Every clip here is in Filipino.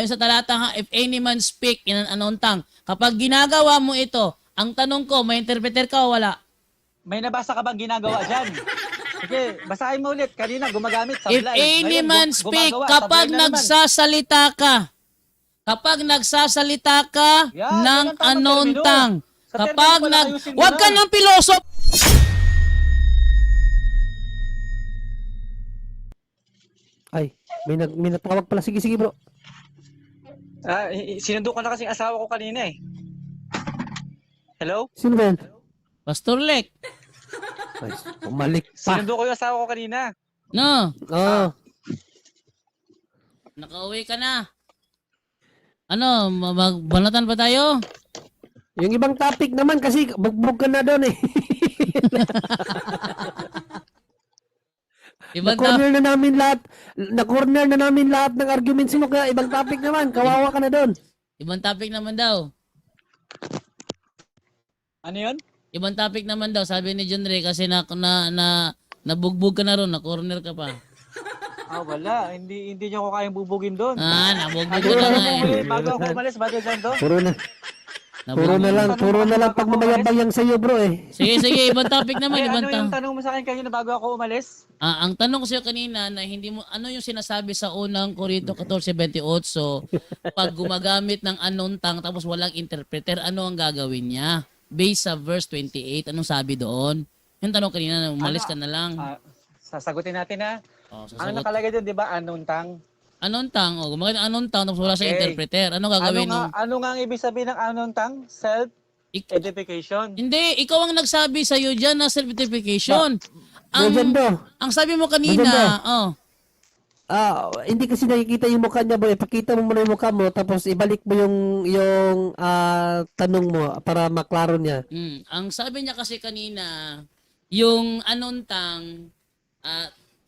Ayon sa talata, if any man speak in an unknown tongue. Kapag ginagawa mo ito, ang tanong ko, may interpreter ka o wala? May nabasa ka bang ginagawa dyan? Sige, basahin mo ulit. Kanina gumagamit If sablay. any Ngayon, man speak, gumagawa, kapag sablay na naman. nagsasalita ka Yan, ng yan ang tamang unknown termino. tongue. Sa Kapag termino pala ayusin mo wag ka na. ng pilosof. Ay, may natawag pala. Sige, sige bro. Sinundo ko na kasing asawa ko kanina eh. Hello? Sino ba yan? Pastor Lek. Ay, umalik pa. Sinundo ko yung asawa ko kanina. No, Oo. nakauwi ka na. Ano, magbanatan ba tayo? Yung ibang topic naman kasi bugbog ka na doon eh. Ibang Na-corner na namin lahat. Na-corner na namin lahat ng arguments mo kaya ibang topic naman. Kawawa ka na doon. Ibang topic naman daw. Ano yun? Ibang topic naman daw, sabi ni John Ray kasi nabugbog ka na ron, na-corner ka pa. Wala. Hindi niyo ako kayang bubugin doon. Nabugbog ka na nga eh. Bago ako umalis, bago dyan to. Puro na lang pagmamayabang yang sa'yo bro eh. Sige, ibang topic naman, Eh, ibang ano yung topic. tanong mo sa akin kanina bago ako umalis? Ang tanong ko sa'yo kanina na hindi mo, ano yung sinasabi sa unang Korinto 14:28, pag gumagamit ng unknown tongue tapos walang interpreter, ano ang gagawin niya? Based sa verse 28, anong sabi doon? Yung tanong kanina, umalis ka na lang. Sasagutin natin ha. Oh, Ano sasagot. nakalagay doon, di ba? Unknown tongue. Unknown tongue, gumagamit ng unknown tongue tapos wala sa Okay. interpreter. Ano gagawin mo? Ano nga ang ibig sabihin ng unknown tongue? Self-edification. Hindi, ikaw ang nagsabi sa iyo diyan na self-edification. Diyan bro. Ang sabi mo kanina, Hindi kasi nakikita yung mukha niya bro. Ipakita mo muna yung mukha mo tapos ibalik mo yung tanong mo para maklaro niya. ang sabi niya kasi kanina, yung anuntang,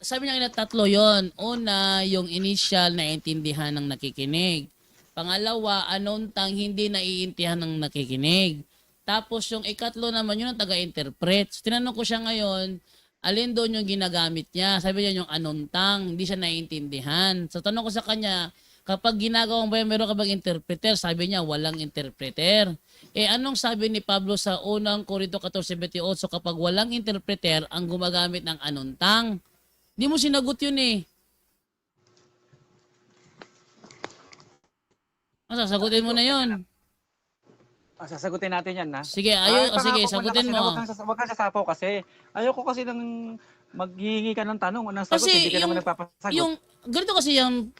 sabi niya kanina tatlo yon. Una, yung initial na intindihan ng nakikinig. Pangalawa, anuntang hindi naiintindihan ng nakikinig. Tapos yung ikatlo naman yun ang taga-interpret. So, tinanong ko siya ngayon, alin doon yung ginagamit niya? Sabi niya yung anuntang, hindi siya naiintindihan. So tanong ko sa kanya, kapag ginagawang ba meron ka bang interpreter? Sabi niya, walang interpreter. Anong sabi ni Pablo sa unang Korinto 14:28? So kapag walang interpreter, ang gumagamit ng anuntang. Hindi mo sinagot yun eh. Sasagutin mo na yun. Sasagutin natin yan, ha? Sige, sige, sagutin mo. Huwag kang sasapaw kasi. Ayoko kasi nang maghihingi ka ng tanong o ng sagot, Kasi hindi ka naman nagpapasagot. ganito kasi yung,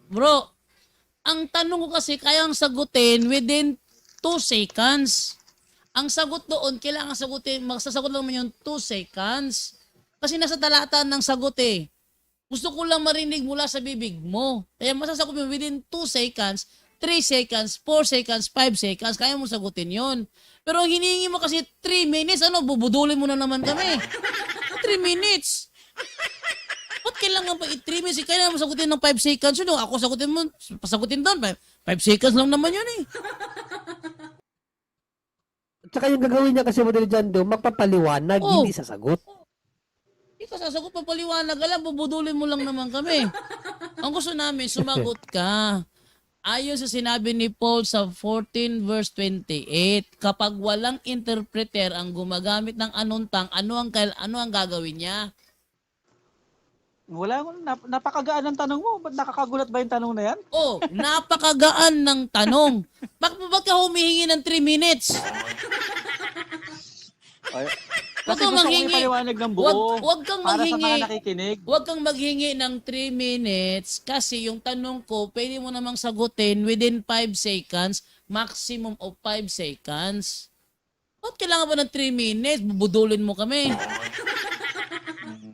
bro, ang tanong ko kasi kayang sagutin within 2 seconds. Ang sagot doon, kailangan sagutin, magsasagot lang naman yung 2 seconds. Kasi nasa talata ng sagot eh. Gusto ko lang marinig mula sa bibig mo. Kaya masasagot mo within 2 seconds, 3 seconds, 4 seconds, 5 seconds, kaya mo sagutin yon. Pero ang hinihingi mo kasi 3 minutes, bubudulin mo na naman kami. 3 minutes. Ba't kailangan pa 3 minutes? Kaya mo sagutin ng 5 seconds yun. Ako pasagutin doon. 5 seconds lang naman yun eh. Tsaka yung gagawin niya kasi model dyan doon, magpapaliwanag, hindi sasagot. Hindi ka sasagot, papaliwanag ka lang, bubudulin mo lang naman kami. Ang gusto namin, sumagot ka. Ayon sa sinabi ni Paul sa 14 verse 28, kapag walang interpreter ang gumagamit ng anuntang, ano ang gagawin niya? Wala, napakagaan ng tanong mo. Ba't nakakagulat ba yung tanong na yan? Napakagaan ng tanong. Bakit ka humihingi ng 3 minutes? Kasi gusto ko ipaliwanag ng buo. Wag kang para maghingi. sa mga nakikinig. Huwag kang maghingi ng 3 minutes kasi yung tanong ko, pwede mo namang sagutin within 5 seconds, maximum of 5 seconds. Ba't kailangan ba ng 3 minutes? Bubudulin mo kami.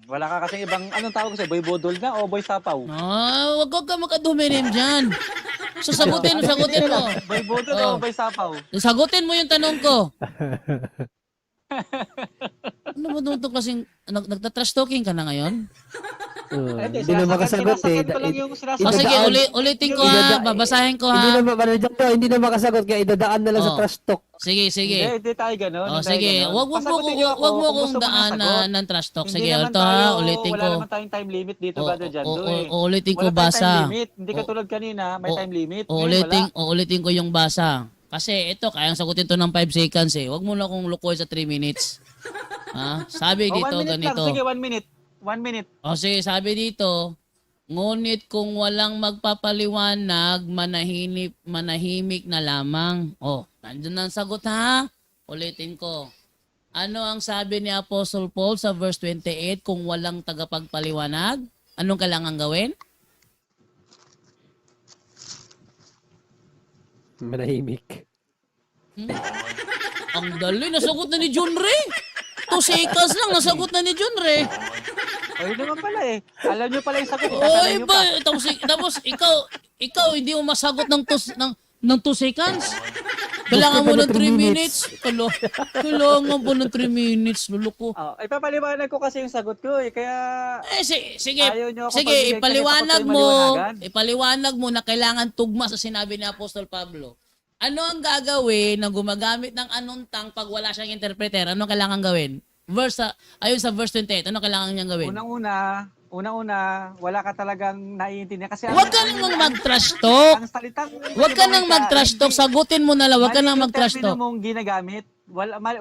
Wala ka kasi ibang, anong tawag sa'yo? Boy bodol na o boy sapaw? Wag ka makaduminim dyan. So sagutin mo. Boy bodol o boy sapaw? Sagutin mo yung tanong ko. Ano ba ito kasing, nagtatrash talking ka na ngayon? Hindi, Hindi na makasagot eh. Sinasakyan ko lang yung O sinasabi. sige, Idadaan- ulitin ko idada- ha. Babasahin ko Hindi ha. na hindi na makasagot kaya idadaan na lang sa Oh. trash talk. Sige, sige. Hindi tayo ganun. O hindi tayo sige, ganun. wag mo Pasagutin niyo ako wag mo kung kong gusto mo ng daanan sagot. ng trash talk. Hindi Sige, naman ito ha, tayo- ulitin Wala ko. naman tayong time limit dito, O- Brother Jando eh. Uulitin ko Wala tayong basa. time limit. Hindi katulad kanina, may O- time limit. Ngayon, wala. Uulitin ko yung basa. Kasi ito, kayang sagutin to ng 5 seconds eh. Wag mo na kong lukoy sa 3 minutes. Ha? Sabi O, dito, 1 minute lang. ganito. Sige, 1 minute. 1 minute. O sige, sabi dito, ngunit kung walang magpapaliwanag, manahimik na lamang. O, nandun ang sagot ha. Ulitin ko. Ano ang sabi ni Apostle Paul sa verse 28 kung walang tagapagpaliwanag? Anong kailangan gawin? Manahimik. Ang dali, nasagot na ni John Ray. 2 seconds lang, nasagot na ni John Ray. O, yun naman pala eh. Alam nyo pala yung sagot. Oy, Sasabihin nyo ba? pa. Tapos ikaw hindi mo masagot ng 2 seconds. Kailangan mo Gusto ng ko 3 ng 3 minutes. Kailangan mo ng 3 minutes, luluko. Oh, ipapaliwanag ko kasi yung sagot ko eh. Kaya Sige, Ayaw nyo ako sige, pagbigay ipaliwanag kasi mo, maliwanagan. ipaliwanag mo na kailangan tugma sa sinabi ni Apostol Pablo. Ano ang gagawin na gumagamit ng anuntang pag wala siyang interpreter? Ano kailangan gawin? Ayon sa verse 28, ano kailangan niyang gawin? unang-una, wala ka talagang naiintindihan. Kasi Huwag ka nang mag-trash talk. ang salitang... Huwag ka nang mag-trash talk. Sagutin mo na lang. Huwag ka nang mag-trash talk. Mali yung termino mong ginagamit. Mali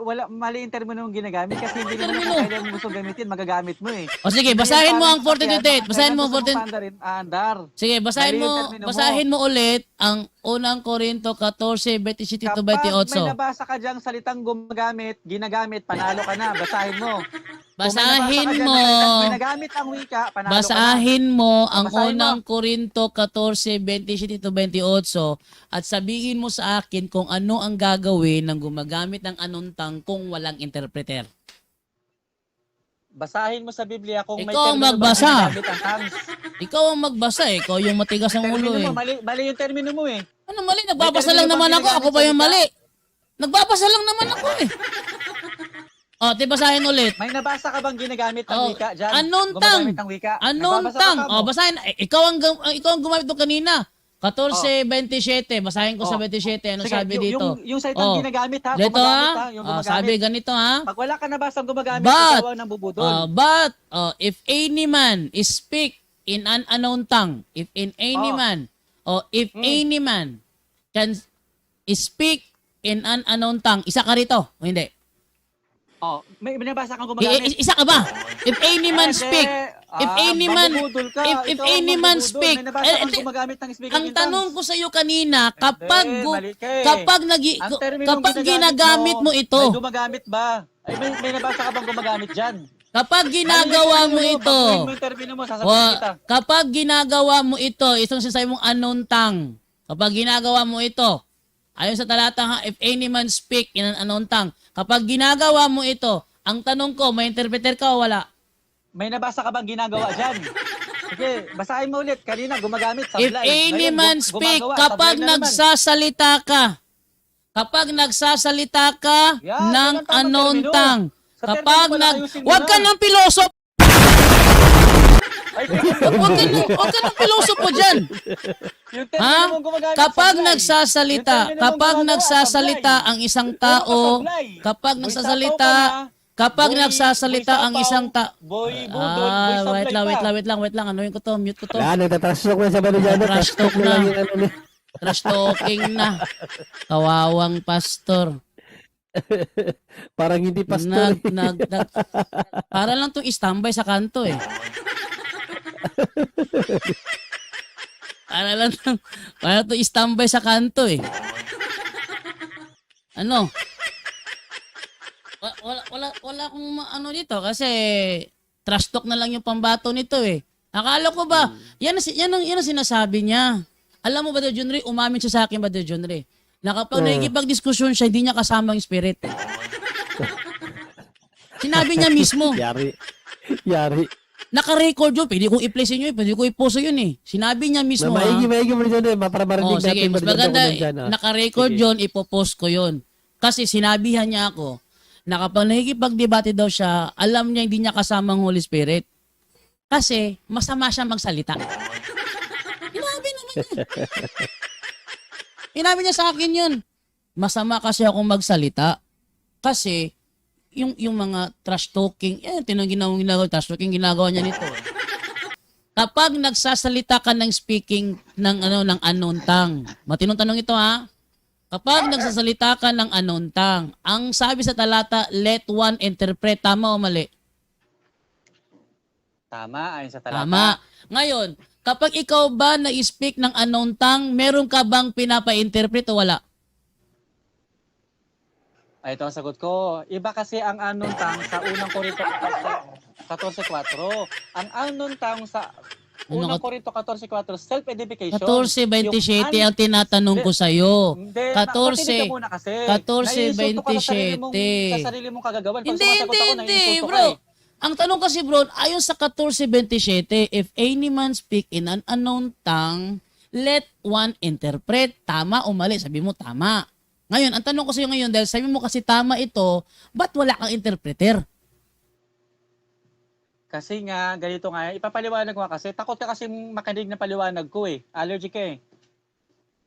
yung termino mong ginagamit kasi hindi naman Termino. kung kailan mo gusto gamitin, magagamit mo eh. O sige, basahin mo ang 48. Basahin mo ang 48. Andar. Sige, basahin Mali yung mo, termino mo. basahin mo ulit ang unang Korinto 14, 27 to Kapag may 28. nabasa ka diyang salitang ginagamit, panalo ka na. Basahin mo. Basahin mo. May nagamit ang wika, panalo ka na. Basahin mo ang Basahin mo. unang Korinto 14, 27 to 28 at sabihin mo sa akin kung ano ang gagawin ng gumagamit ng anuntang kung walang interpreter. Basahin mo sa Biblia kung may Ikaw ang termino magbasa. ba ginagamit ang tongues. Ikaw ang magbasa eh. Ikaw yung matigas ang ulo Termino eh. mo, mali yung termino mo eh. Ano mali? Nagbabasa May lang termino naman bang ako. Ako ginagamit ba sa yung wika? mali? Nagbabasa lang naman ako eh. O, basahin ulit. May nabasa ka bang ginagamit ang Oh, wika dyan? anuntang? Gumagamit ng wika? Anuntang? Nagbabasa ka mo? O, basahin. Ikaw ang gumamit doon kanina. 14:27. Basahin ko sa 27. Ano Sige, sabi dito? Yung salitang Oh. ginagamit ha, Dito gumagamit ha? yung Ah, gumagamit. sabi ganito ha? Pag wala ka nabasang gumagamit, But, ikaw ang nambubudol. But, if any man speak in an unknown tongue, if any man can speak in an unknown tongue, isa ka rito, o hindi? May nabasa kang gumagamit. Isa ka ba? If any man speak, if any man, mambubudol ka. if Ikaw ang any man mambubudol. speak, May nabasa kang gumagamit ng speaking ang in tanong tongues. ko sa iyo kanina, mali ka eh. Ang terminong kapag ginagamit mo ito, May gumagamit ba? Ay, may nabasa ka bang gumagamit dyan? kapag ginagawa mo ito, Baguhin mo yung termino mo, sasabihin kita. kapag ginagawa mo ito, itong sinasabi mong unknown tongue, kapag ginagawa mo ito, ayon sa talata ha, if any man speak in an unknown tongue, kapag ginagawa mo ito, ang tanong ko, may interpreter ka o wala? May nabasa ka bang ginagawa dyan? Sige, basahin mo ulit. Kanina, gumagamit, If sablay. any Ngayon, man speak, gumagawa, kapag sablay na naman. nagsasalita ka Yan, ng yan ang tamang unknown termino. tongue, Sa kapag termino pala ayusin mo wag ka na. ng pilosopo, Ay, wag ka ng pilosopo dyan. yung termino Ha? mong gumagamit, Kapag sablay. nagsasalita, Yung termino mong kapag gumagawa, nagsasalita sablay. ang isang Puro ka tao, sablay. kapag Boy, nagsasalita, sapaw ka na. kapag Boy, nagsasalita boy, ang sapaw. isang tao, Boy, budol, boy, sablay wait lang, anuhin ko to, mute ko to. Wala, nagtatrash talk na sa Brother Jando. Trash Trash talk talk na lang na. yung ano niya. Trash talking na. Kawawang pastor. Parang hindi pastor. Para lang tong standby sa kanto eh. Para to standby sa kanto eh. Ano? Wala akong ano dito kasi trash talk na lang yung pambato nito eh. Akala ko ba, yan ang sinasabi niya. Alam mo ba, Brother Junri, umamin siya sa akin, Brother Junri, na kapag nakikipag-diskusyon siya, hindi niya kasama yung spirit. Sinabi niya mismo. Yari. Naka-record yun. Pwede kong i-play sa inyo. Pwede kong i-post yun eh. Sinabi niya mismo. Maigi Brother Jando. Para marinig Oh, sige, natin. mas Brother Jando, maganda. kung nandyan, ah. Naka-record Sige. yun. Ipopost ko yun. Kasi sinabihan niya ako na kapag nakikipag-debate daw siya, alam niya hindi niya kasama ang Holy Spirit. Kasi masama siya magsalita. Inabi naman niya. Inabi niya sa akin yun. Masama kasi akong magsalita. Kasi yung mga trash talking, ginagawa trash talking, ginagawa niya nito. Kapag nagsasalita ka ng speaking ng unknown tongue. Matinong tanong ito ha. Kapag nagsasalita ka ng unknown tongue, ang sabi sa talata, let one interpret. Tama o mali? Tama, ayon sa talata. Tama. Ngayon, kapag ikaw ba na-speak ng unknown tongue, meron ka bang pinapa-interpret o wala? Ay, ito ang sagot ko. Iba kasi ang unknown tongue sa unang Korinto 14:4. Ang unknown tongue sa unang Korinto 14:4, self-edification. 14:27 ang tinatanong ko sa'yo. Hindi, 14, makinig ka muna kasi. 14:27. Sa sarili mong kagagawan. Pag Hindi, sumasagot hindi, ako, hindi, naiinsulto ka bro. eh. Ang tanong kasi bro, ayon sa 14:27, if any man speak in an unknown tongue, let one interpret. Tama o mali? Sabi mo, tama. Ngayon, ang tanong ko sa'yo ngayon, dahil sabi mo kasi tama ito, ba't wala kang interpreter? Kasi nga, ganito nga, ipapaliwanag ko nga kasi, takot ka kasi makinig na paliwanag ko eh. Allergic ka eh.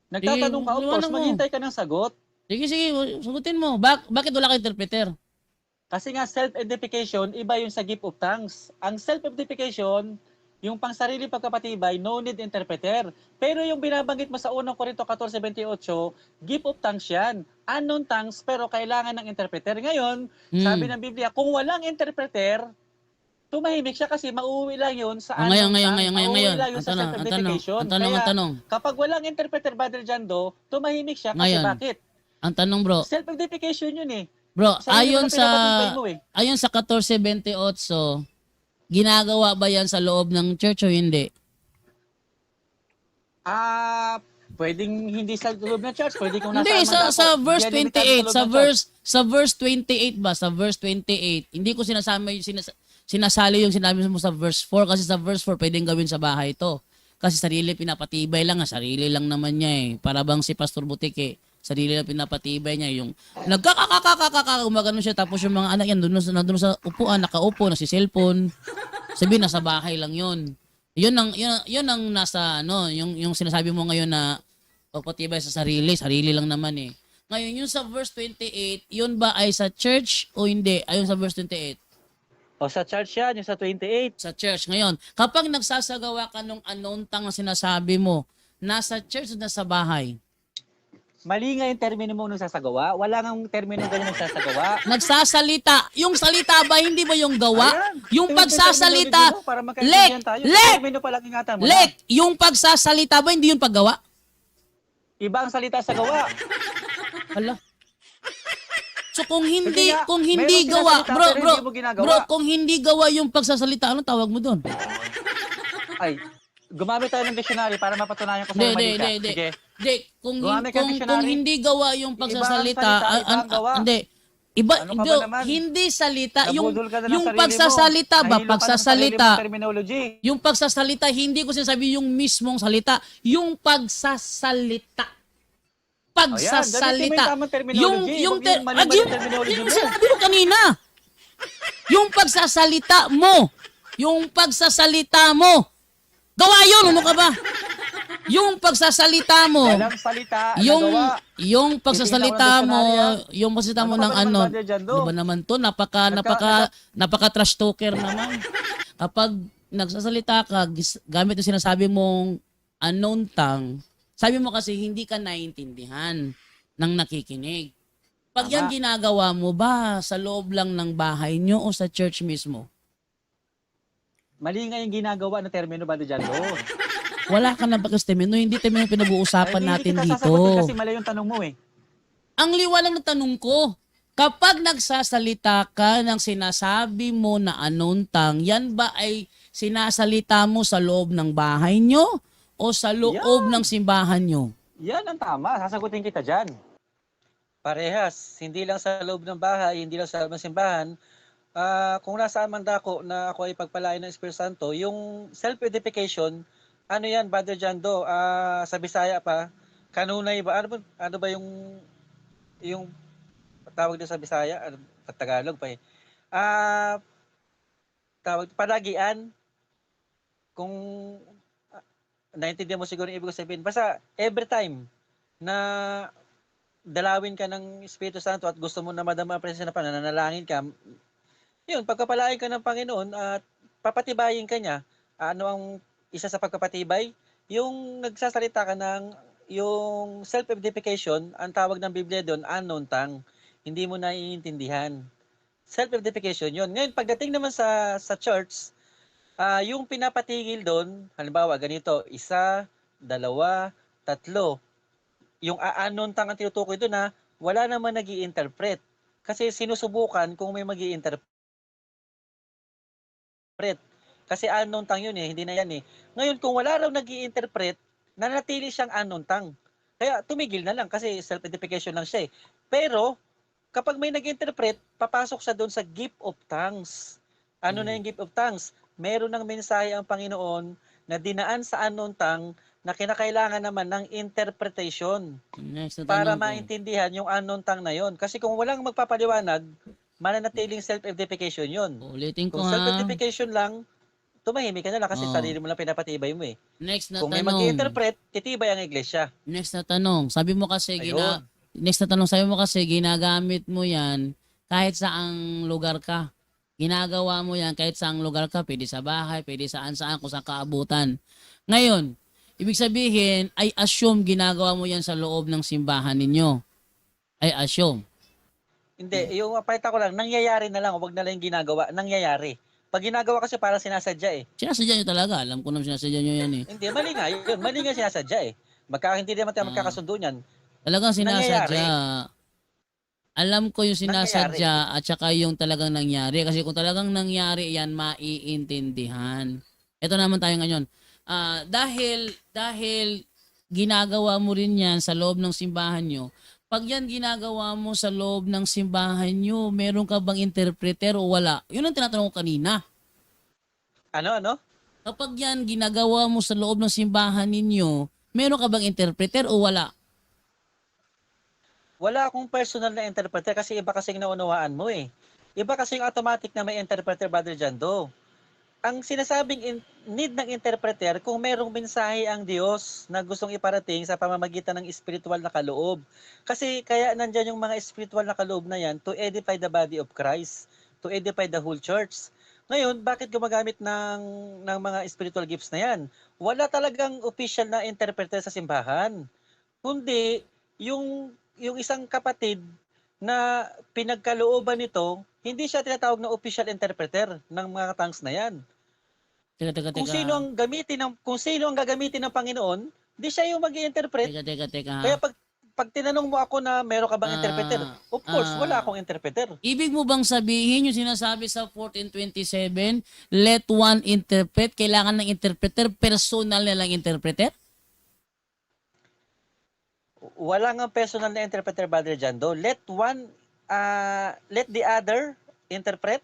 Nagtatanong ka, of course, liwanag mo. maghintay ka ng sagot. Sige, sagutin mo. Bakit wala kang interpreter? Kasi nga, self-edification, iba yung sa gift of tongues. Ang self-edification, yung pang sarili pagkapatibay, no need interpreter. Pero yung binabanggit mo sa unang Korinto 14:28, gift of tongues yan. Unknown tongues, pero kailangan ng interpreter. Ngayon, sabi ng Biblia, kung walang interpreter, tumahimik siya kasi mauwi lang yun sa Ngayon. Mauwi lang yun sa Ang self-edification. tanong. Kapag walang interpreter, Brother Jando, tumahimik siya kasi Ngayon. bakit? Ang tanong bro, Self-edification yun eh. bro, Sarili mo ayon na pinapatibay mo eh. ayon sa 14:28, ginagawa ba yan sa loob ng church o hindi? Pwedeng hindi sa loob ng church, pwede kung nasa Hindi, sa verse 28, sa verse 28 ba? Sa verse 28, hindi ko sinasali yung sinabi mo sa verse 4 kasi sa verse 4 pwedeng gawin sa bahay to. Kasi sarili pinapatibay lang, sarili lang naman niya eh. Para bang si Pastor Butike, sarili lang pinapatibay niya yung gumagano siya tapos yung mga anak yan nandun sa upuan, nakaupo, nagsi-cellphone. Sabi nasa bahay lang yun. Yun ang nasa yung sinasabi mo ngayon na pagpatibay sa sarili lang naman eh. Ngayon yung sa verse 28, yun ba ay sa church o hindi? Ayon sa verse 28. O sa church yan, yung sa 28. Sa church. Ngayon, kapag nagsasagawa ka ng unknown tongue na sinasabi mo, nasa church o nasa bahay? Mali nga yung termino mo nung sasagawa. Wala nga termino ganyan nagsasagawa. Nagsasalita. Yung salita ba, hindi ba yung gawa? Ayan. Yung Tingnan pagsasalita, mo, para magkaintindihan tayo. Termino pa lang ingatan mo na. yung pagsasalita ba, hindi yung paggawa? Iba ang salita sa gawa. Hala. So kung hindi Sige nga, kung hindi meron gawa, sinasalita, bro, pero hindi mo ginagawa. bro, kung hindi gawa yung pagsasalita, anong tawag mo doon? Ay, gumamit tayo ng dictionary para mapatunayan ko sa'yo mali ka. Sige. Hindi, kung Gumamit ka ng kung dictionary. hindi gawa yung pagsasalita, Iba ang gawa. hindi. Iba, Ano ka ba naman? hindi salita, Nabudol ka na ng yung sarili pagsasalita mo. ba, Nahilo ka ng sarili pagsasalita, mong terminology. yung pagsasalita, hindi ko sinasabi yung mismong salita, yung pagsasalita. Pagsasalita. Gamitin mo yung tamang terminology. Huwag yung mali-mali terminology yung mo. sinabi mo kanina. Yung pagsasalita mo. Yung pagsasalita mo. Gawa yun, ano ka ba? Yung pagsasalita mo. Walang salita na Yung gawa. yung pagsasalita Titingnan ko ng mo, dictionary, yung pagsasalita mo Ano ng ka ba ano. naman, Brother Jando? Ano ba naman to? Napaka trash talker naman. Kapag nagsasalita ka, gamit yung sinasabi mong unknown tongue, sabi mo kasi hindi ka naiintindihan ng nakikinig. Pag yan Tama. ginagawa mo ba sa loob lang ng bahay nyo o sa church mismo? Mali nga yung ginagawa na termino ba dyan do? Wala ka na pagkastemino, hindi tayo pinag-uusapan natin Hindi kita dito. sasagutin kasi mali yung tanong mo eh. Ang liwanag ng tanong ko, kapag nagsasalita ka ng sinasabi mo na unknown tongue, yan ba ay sinasalita mo sa loob ng bahay nyo o sa loob ng simbahan nyo? Yan ang tama. Sasagutin kita dyan. Parehas. Hindi lang sa loob ng bahay, hindi lang sa loob ng simbahan. Kung nasaan man dako na ako ay pagpalain ng Espiritu Santo, yung self-edification, ano yan, Brother Jando, sa Bisaya pa, kanunay ba? Ano ba yung tawag din sa Bisaya? Sa Tagalog pa eh. Tawag, palagian. kung naintindihan mo siguro yung ibig ko sabihin. Basta every time na dalawin ka ng Espiritu Santo at gusto mo na madama ang presensya ng Panginoon, nanalangin ka, yun, pagkapalain ka ng Panginoon at papatibayin ka niya. Ano ang isa sa pagpapatibay? Yung nagsasalita ka ng yung self-edification, ang tawag ng Biblia doon, unknown tongue. Hindi mo naiintindihan. Self-edification yun. Ngayon, pagdating naman sa church, yung pinapatigil doon, halimbawa ganito, 1, 2, 3. Yung unknown tongue ang tinutukoy doon na wala naman nag-i-interpret. Kasi sinusubukan kung may mag-i-interpret. Kasi unknown tongue yun hindi na yan Ngayon, kung wala raw nag-i-interpret, nanatili siyang unknown tongue. Kaya tumigil na lang kasi self-edification lang siya Pero, kapag may nag-interpret, papasok siya doon sa gift of tongues. Ano na yung gift of tongues? Meron ng mensahe ang Panginoon na dinaan sa unknown tongue na kinakailangan naman ng interpretation Next na para tanong ko. maintindihan yung unknown tongue na yon. Kasi kung walang magpapaliwanag, mananatiling self-edification yon. Ulitin ko Kung ha. self-edification lang, tumahimik ka na lang kasi Oo. sarili mo lang pinapatibay mo Next na Kung may tanong. mag-interpret, titibay ang iglesia. Next na tanong. Sabi mo kasi Ayun. next na tanong, sabi mo kasi ginagamit mo 'yan kahit saang lugar ka. Ginagawa mo 'yan kahit saang lugar ka, pwede sa bahay, pwede saan kung saan kaabutan. Ngayon, ibig sabihin, I assume ginagawa mo 'yan sa loob ng simbahan ninyo. I assume. Hindi, yung apayta ko lang, nangyayari na lang, wag na lang yung ginagawa, nangyayari. Pag ginagawa kasi para sinasadya Sinasadya nyo talaga. Alam ko naman sinasadya nyo yan Hindi, mali nga yun. Mali nga sinasadya hindi naman tayo magkakasundo niyan. Talagang Nangyayari. sinasadya. Alam ko yung sinasadya at saka yung talagang nangyari. Kasi kung talagang nangyari yan, maiintindihan. Ito naman tayo ngayon. Dahil ginagawa mo rin yan sa loob ng simbahan nyo, pag yan ginagawa mo sa loob ng simbahan nyo, meron ka bang interpreter o wala? Yun ang tinatanong ko kanina. Ano? Kapag yan ginagawa mo sa loob ng simbahan ninyo, meron ka bang interpreter o wala? Wala akong personal na interpreter kasi iba kasing naunawaan mo Iba kasing automatic na may interpreter, Brother Jando. Ang sinasabing need ng interpreter kung merong mensahe ang Diyos na gustong iparating sa pamamagitan ng spiritual na kaloob. Kasi kaya nandyan yung mga spiritual na kaloob na yan to edify the body of Christ, to edify the whole church. Ngayon, bakit gumagamit ng mga spiritual gifts na yan? Wala talagang official na interpreter sa simbahan. Kundi, yung isang kapatid na pinagkalooban nito, hindi siya tinatawag na official interpreter ng mga tongues na yan. Teka. Kung sino ang gagamitin ng Panginoon, di siya yung mag-i-interpret. Teka. Kaya pag tinanong mo ako na meron ka bang interpreter, of course, wala akong interpreter. Ibig mo bang sabihin yung sinasabi sa 14:27, let one interpret, kailangan ng interpreter, personal na lang interpreter? Wala nga personal na interpreter, Brother Jando. Let the other interpret.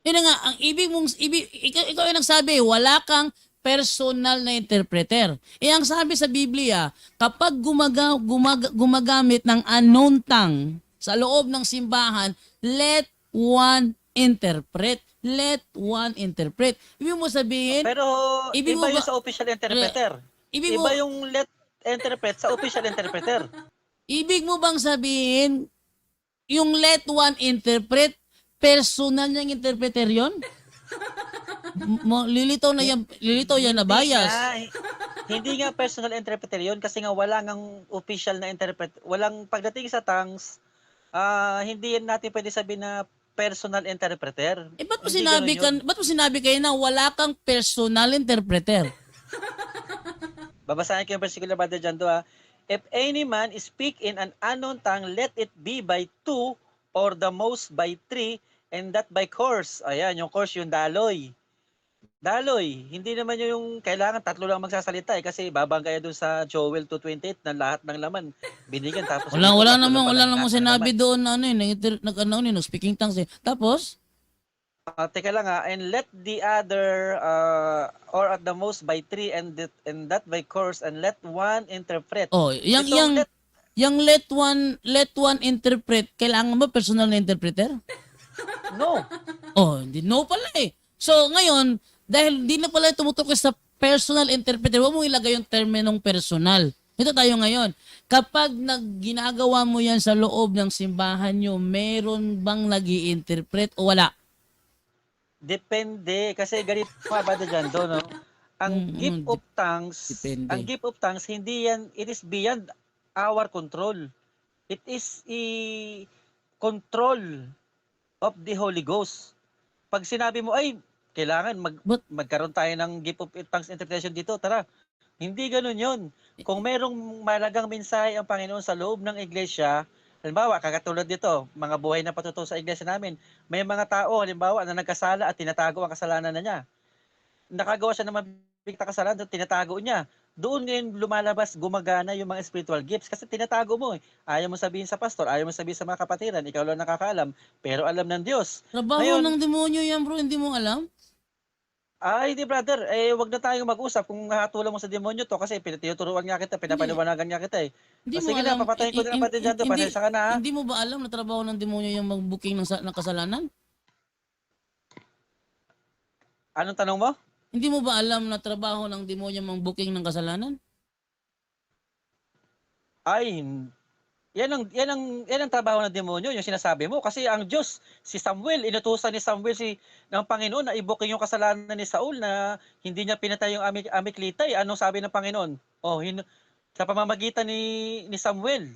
Yun na nga, ang ikaw yung nagsabi, wala kang personal na interpreter. Ang sabi sa Biblia, kapag gumagamit ng unknown tongue sa loob ng simbahan, let one interpret. Let one interpret. Ibig mo sabihin, Pero ibig mo iba yung ba- sa official interpreter. ibig mo, Iba yung let interpret sa official interpreter. ibig mo bang sabihin, yung let one interpret, personal niyang interpreter yun? Lilitaw yan na bias. Hindi nga personal interpreter yun kasi nga wala ngang official na interpret. Walang pagdating sa tongues, hindi natin pwede sabihin na personal interpreter. Ba't mo Hindi ganun yun. sinabi kayo na wala kang personal interpreter? Babasahin ko yung versikulo, Brother Jando If any man speak in an unknown tongue, let it be by 2 or the most by 3, and that by course. Ayan, yung course, yung daloy. Daloy, hindi naman yung kailangan 3 lang magsasalita kasi babangga doon sa Joel 2:28 na lahat ng laman binigyan tapos Wala namang sinabi doon na speaking tongues Tapos, teka lang and let the other or at the most by 3 and that by course and let one interpret. yung let one interpret, kailangan ba personal na interpreter? No. No pala So ngayon, Dahil di na pala tumutukoy sa personal interpreter, huwag mong ilagay yung terminong personal. Ito tayo ngayon. Kapag ginagawa mo yan sa loob ng simbahan nyo, meron bang nag-i-interpret o wala? Depende. Kasi ganito pa ba dyan do, no? Ang gift of tongues, Depende. ang gift of tongues, hindi yan, it is beyond our control. It is control of the Holy Ghost. Pag sinabi mo, ay, kailangan magkaroon tayo ng gift of tongues interpretation dito, tara. Hindi ganun yun. Kung merong malagang mensahe ang Panginoon sa loob ng iglesia, halimbawa, kagatulad dito, mga buhay na patutuo sa iglesia namin, may mga tao, halimbawa, na nagkasala at tinatago ang kasalanan na niya. Nakagawa siya ng mabigit na kasalanan, tinatago niya. Doon ngayon lumalabas, gumagana yung mga spiritual gifts kasi tinatago mo. Ayaw mo sabihin sa pastor, ayaw mo sabihin sa mga kapatiran, ikaw lang nakakaalam, pero alam ng Diyos. Trabaho Ngayon, ng demonyo yan, bro. Hindi mo alam? ay, di brother, wag na tayong mag-usap kung hatulan mo sa demonyo to kasi tinuturuan nga kita, pinapaliwanagan nga kita eh. Hindi mo Sige alam. na, papatayin ko na pati dyan to, pasensya ka na ha. Hindi mo ba alam na trabaho ng demonyo yung mag-booking ng kasalanan? Anong tanong mo? Hindi mo ba alam na trabaho ng demonyo mag-booking ng kasalanan? Ay, yan ang trabaho ng demonyo, yung sinasabi mo. Kasi ang Diyos, si Samuel, inutusan ni Samuel ng Panginoon na ibuking yung kasalanan ni Saul na hindi niya pinatay yung Amiklitay. Anong sabi ng Panginoon? Sa pamamagitan ni Samuel,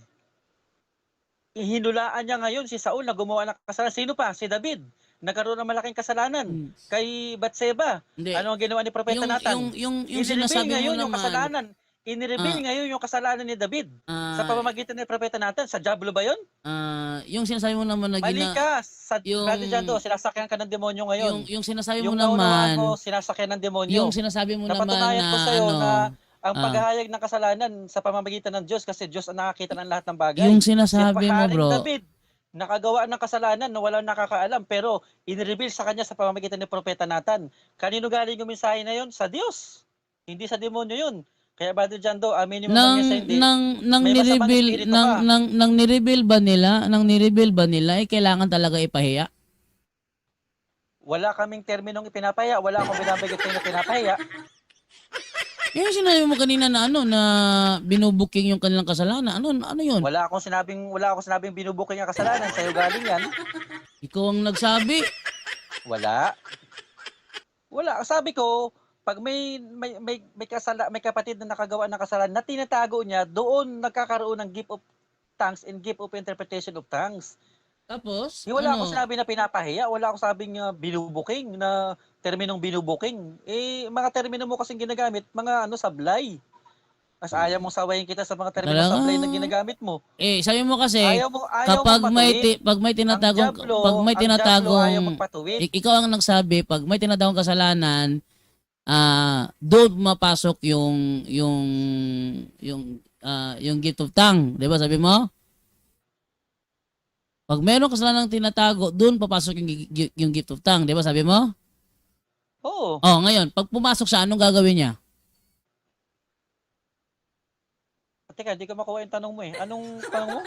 hinulaan niya ngayon si Saul na gumawa ng kasalanan. Sino pa? Si David. Nagkaroon ng malaking kasalanan kay Batseba. Hindi. Ano ang ginawa ni Propeta Nathan? Yung sinasabi mo ngayon yung naman, kasalanan. Inireveal ngayon yung kasalanan ni David. Sa pamamagitan ni Propeta Nathan, sa Diablo ba yun? yung sinasabi mo naman na Mali ka. yung- Brother Jando, sinasakyan ka ng demonyo ngayon. yung sinasabi mo Yung naman, naunawaan mo, sinasakyan ng demonyo. yung sinasabi mo naman Napatunayan na ko sa'yo ano, na ang paghahayag ng kasalanan sa pamamagitan ng Diyos kasi Diyos ang nakakita ng lahat ng bagay. yung sinasabi Si mo, Haring bro, David, nakagawa ng kasalanan na walang nakakaalam pero inireveal sa kanya sa pamamagitan ni Propeta Nathan. Kanino galing yung mensahe na yun? Sa Diyos. Hindi sa demonyo yun. Kaya Brother Jando, aminin mo man yan sa hindi. nang May masamang nireveal espiritu ka. nang nireveal ba nila kailangan talaga ipahiya? Wala kaming terminong ipinapahiya. Wala akong binabanggit sa'yo na pinapahiya. Yung sinabi mo kanina na na binubuking yung kanilang kasalanan. Ano yun? Wala akong sinabing binubuking ang kasalanan. Sa'yo galing yan. Ikaw ang nagsabi. Wala. Sabi ko, pag may kapatid na nakagawa ng kasalanan na tinatago niya, doon nagkakaroon ng gift of tongues and gift of interpretation of tongues. Tapos, Wala akong sinabi na pinapahiya, wala akong sabing binubuking, na terminong binubuking. Mga termino mo kasing ginagamit, mga sablay. Mas ayaw mong sawayin kita sa mga termino Talaga? sablay na ginagamit mo. Sabi mo kasi, Ayaw kapag mong pag may tinatagong ang Diablo ayaw magpatuwid. ikaw ang nagsabi, pag may tinatagong kasalanan, doon mapasok yung gift of tongue, 'di ba sabi mo? Pag meron kasalanan tinatago, doon papasok yung gift of tongue, 'di ba sabi mo? Oo. Oh, ngayon, pag pumasok siya, anong gagawin niya? Teka, di ko makuha yung tanong mo eh. Anong tanong mo?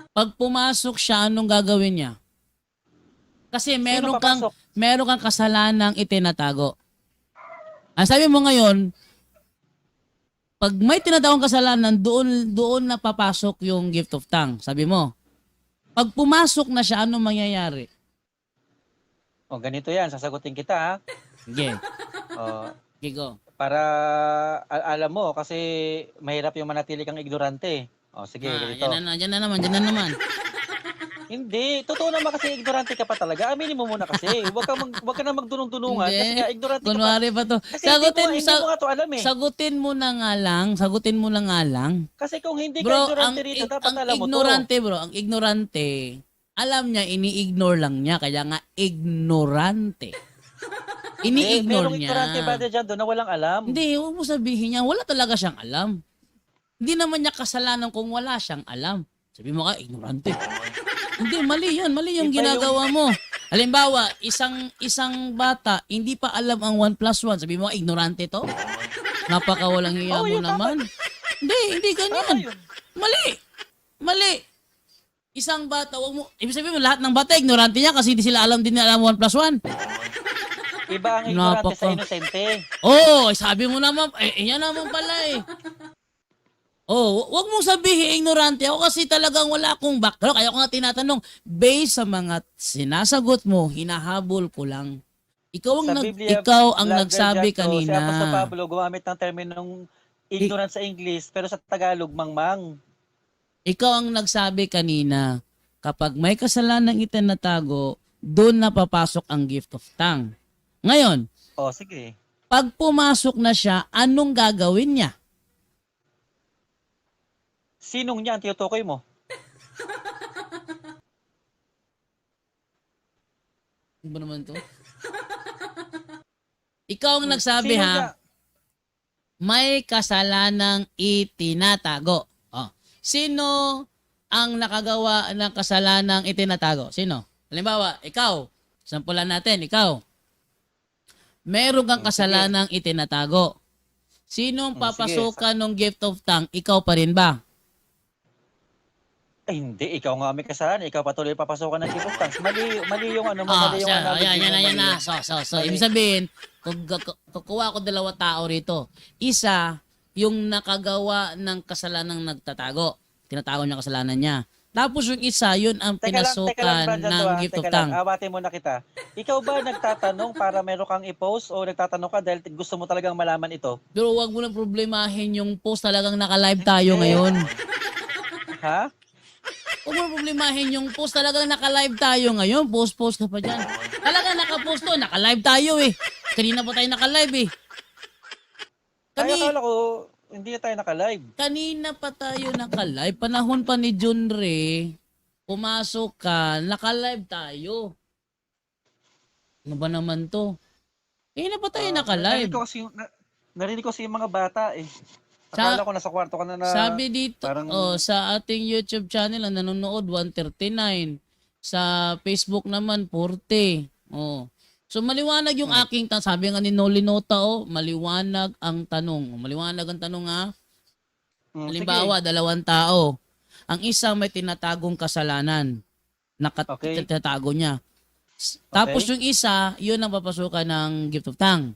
Pag pumasok siya, anong gagawin niya? Kasi Sino papasok? meron kang kasalanang itinatago. Ang sabi mo ngayon, pag may tinatawang kasalanan, doon na papasok yung gift of tongue. Sabi mo. Pag pumasok na siya, anong mangyayari? Ganito yan, sasagutin kita ha. Sige. O, Sige, go. para alam mo, kasi mahirap yung manatili kang ignorante. Sige, ganito. Yan na naman. Hindi, totoo naman kasi ignorante ka pa talaga. Aminin mo muna kasi. Huwag ka na magdunong-dunungan Hindi. kasi nga ignorante ka pa. Kunwari pa to. Kasi hindi mo nga to alam eh. Sagutin mo na nga lang. Kasi kung hindi ka Bro, ignorante rito, dapat alam mo to. ang ignorante, alam niya, ini-ignore lang niya. Kaya nga, ignorante. Ini-ignore Merong niya. ignorante ba dyan doon na walang alam? Hindi, huwag mo sabihin niya, wala talaga siyang alam. Hindi naman niya kasalanan kung wala siyang alam. Sabi mo ka, ignorante. Hindi, mali yan. Mali yung Iba ginagawa mo. Halimbawa, isang bata, hindi pa alam ang 1 plus 1. Sabi mo, ignorante to? Napakawalang hiya mo yun, naman. Hindi Tama ganyan. yun. Mali. Isang bata, ibig sabihin mo, lahat ng bata, ignorante niya kasi hindi sila alam din na alam 1 plus 1. Iba ang ignorante sa Napaka- inosente. Oh, sabi mo naman, yan naman pala eh. Oh, wag mong sabihin ignorante ako kasi talagang wala akong background. Kaya ko nga tinatanong, based sa mga sinasagot mo, hinahabol ko lang. Sa Biblia, ikaw ang vlogger nagsabi dyan to, kanina. Si Apostol Pablo gumamit ng terminong ignorant sa English, pero sa Tagalog, mangmang. Ikaw ang nagsabi kanina, kapag may kasalanang itinatago, doon na papasok ang gift of tongue. Ngayon, O, sige. pag pumasok na siya, anong gagawin niya? Sinong niya ang tinutukoy mo? Ano ba naman to? Ikaw ang nagsabi Sino ha, niya? may kasalanang itinatago. Oh. Sino ang nakagawa ng kasalanang itinatago? Sino? Halimbawa, ikaw. Sampulan natin, ikaw. Meron kang kasalanang itinatago. Sino ang Sige. papasukan ng gift of tongue? Ikaw pa rin ba? Ay, hindi. Ikaw nga may kasalanan. Ikaw patuloy papasukan ng gift of tongues. Mali yung ano mo. Ah, Mali yung siya, analogy ayan, mo, yan, mali na. yun. So, Mali. ibig sabihin, kung kukuha ko 2 tao rito, isa, yung nakagawa ng kasalanang nagtatago. Tinatago niya kasalanan niya. Tapos yung isa, yun ang pinasukan ng gift of tongue. Awatin mo na kita. Ikaw ba nagtatanong para meron kang i-post o nagtatanong ka dahil gusto mo talagang malaman ito? Pero wag mo na problemahin yung post, talagang naka-live tayo ngayon. Ha? Huwag mo na problemahin yung post, talagang naka-live tayo ngayon. Post ka pa dyan. Talagang naka-post to, naka-live tayo eh. Kanina pa tayo naka-live eh. Kaya akala ko, hindi na tayo naka-live. Kanina pa tayo naka-live. Panahon pa ni John Ray, pumasok ka, naka-live tayo. Ano ba naman to? Kanina pa tayo naka-live. Narinig ko kasi yung mga bata eh. Sa- Akala ko nasa kwarto ka na Sabi dito, parang- sa ating YouTube channel, ang nanonood, 139. Sa Facebook naman, 40. Oh. So maliwanag yung aking tanong. Sabi nga ni Noli Nota, maliwanag ang tanong. Maliwanag ang tanong ha. Halimbawa, 2 tao. Ang isa may tinatagong kasalanan. Okay. Tinatago niya. Tapos yung isa, yun ang papasukan ng gift of tongue.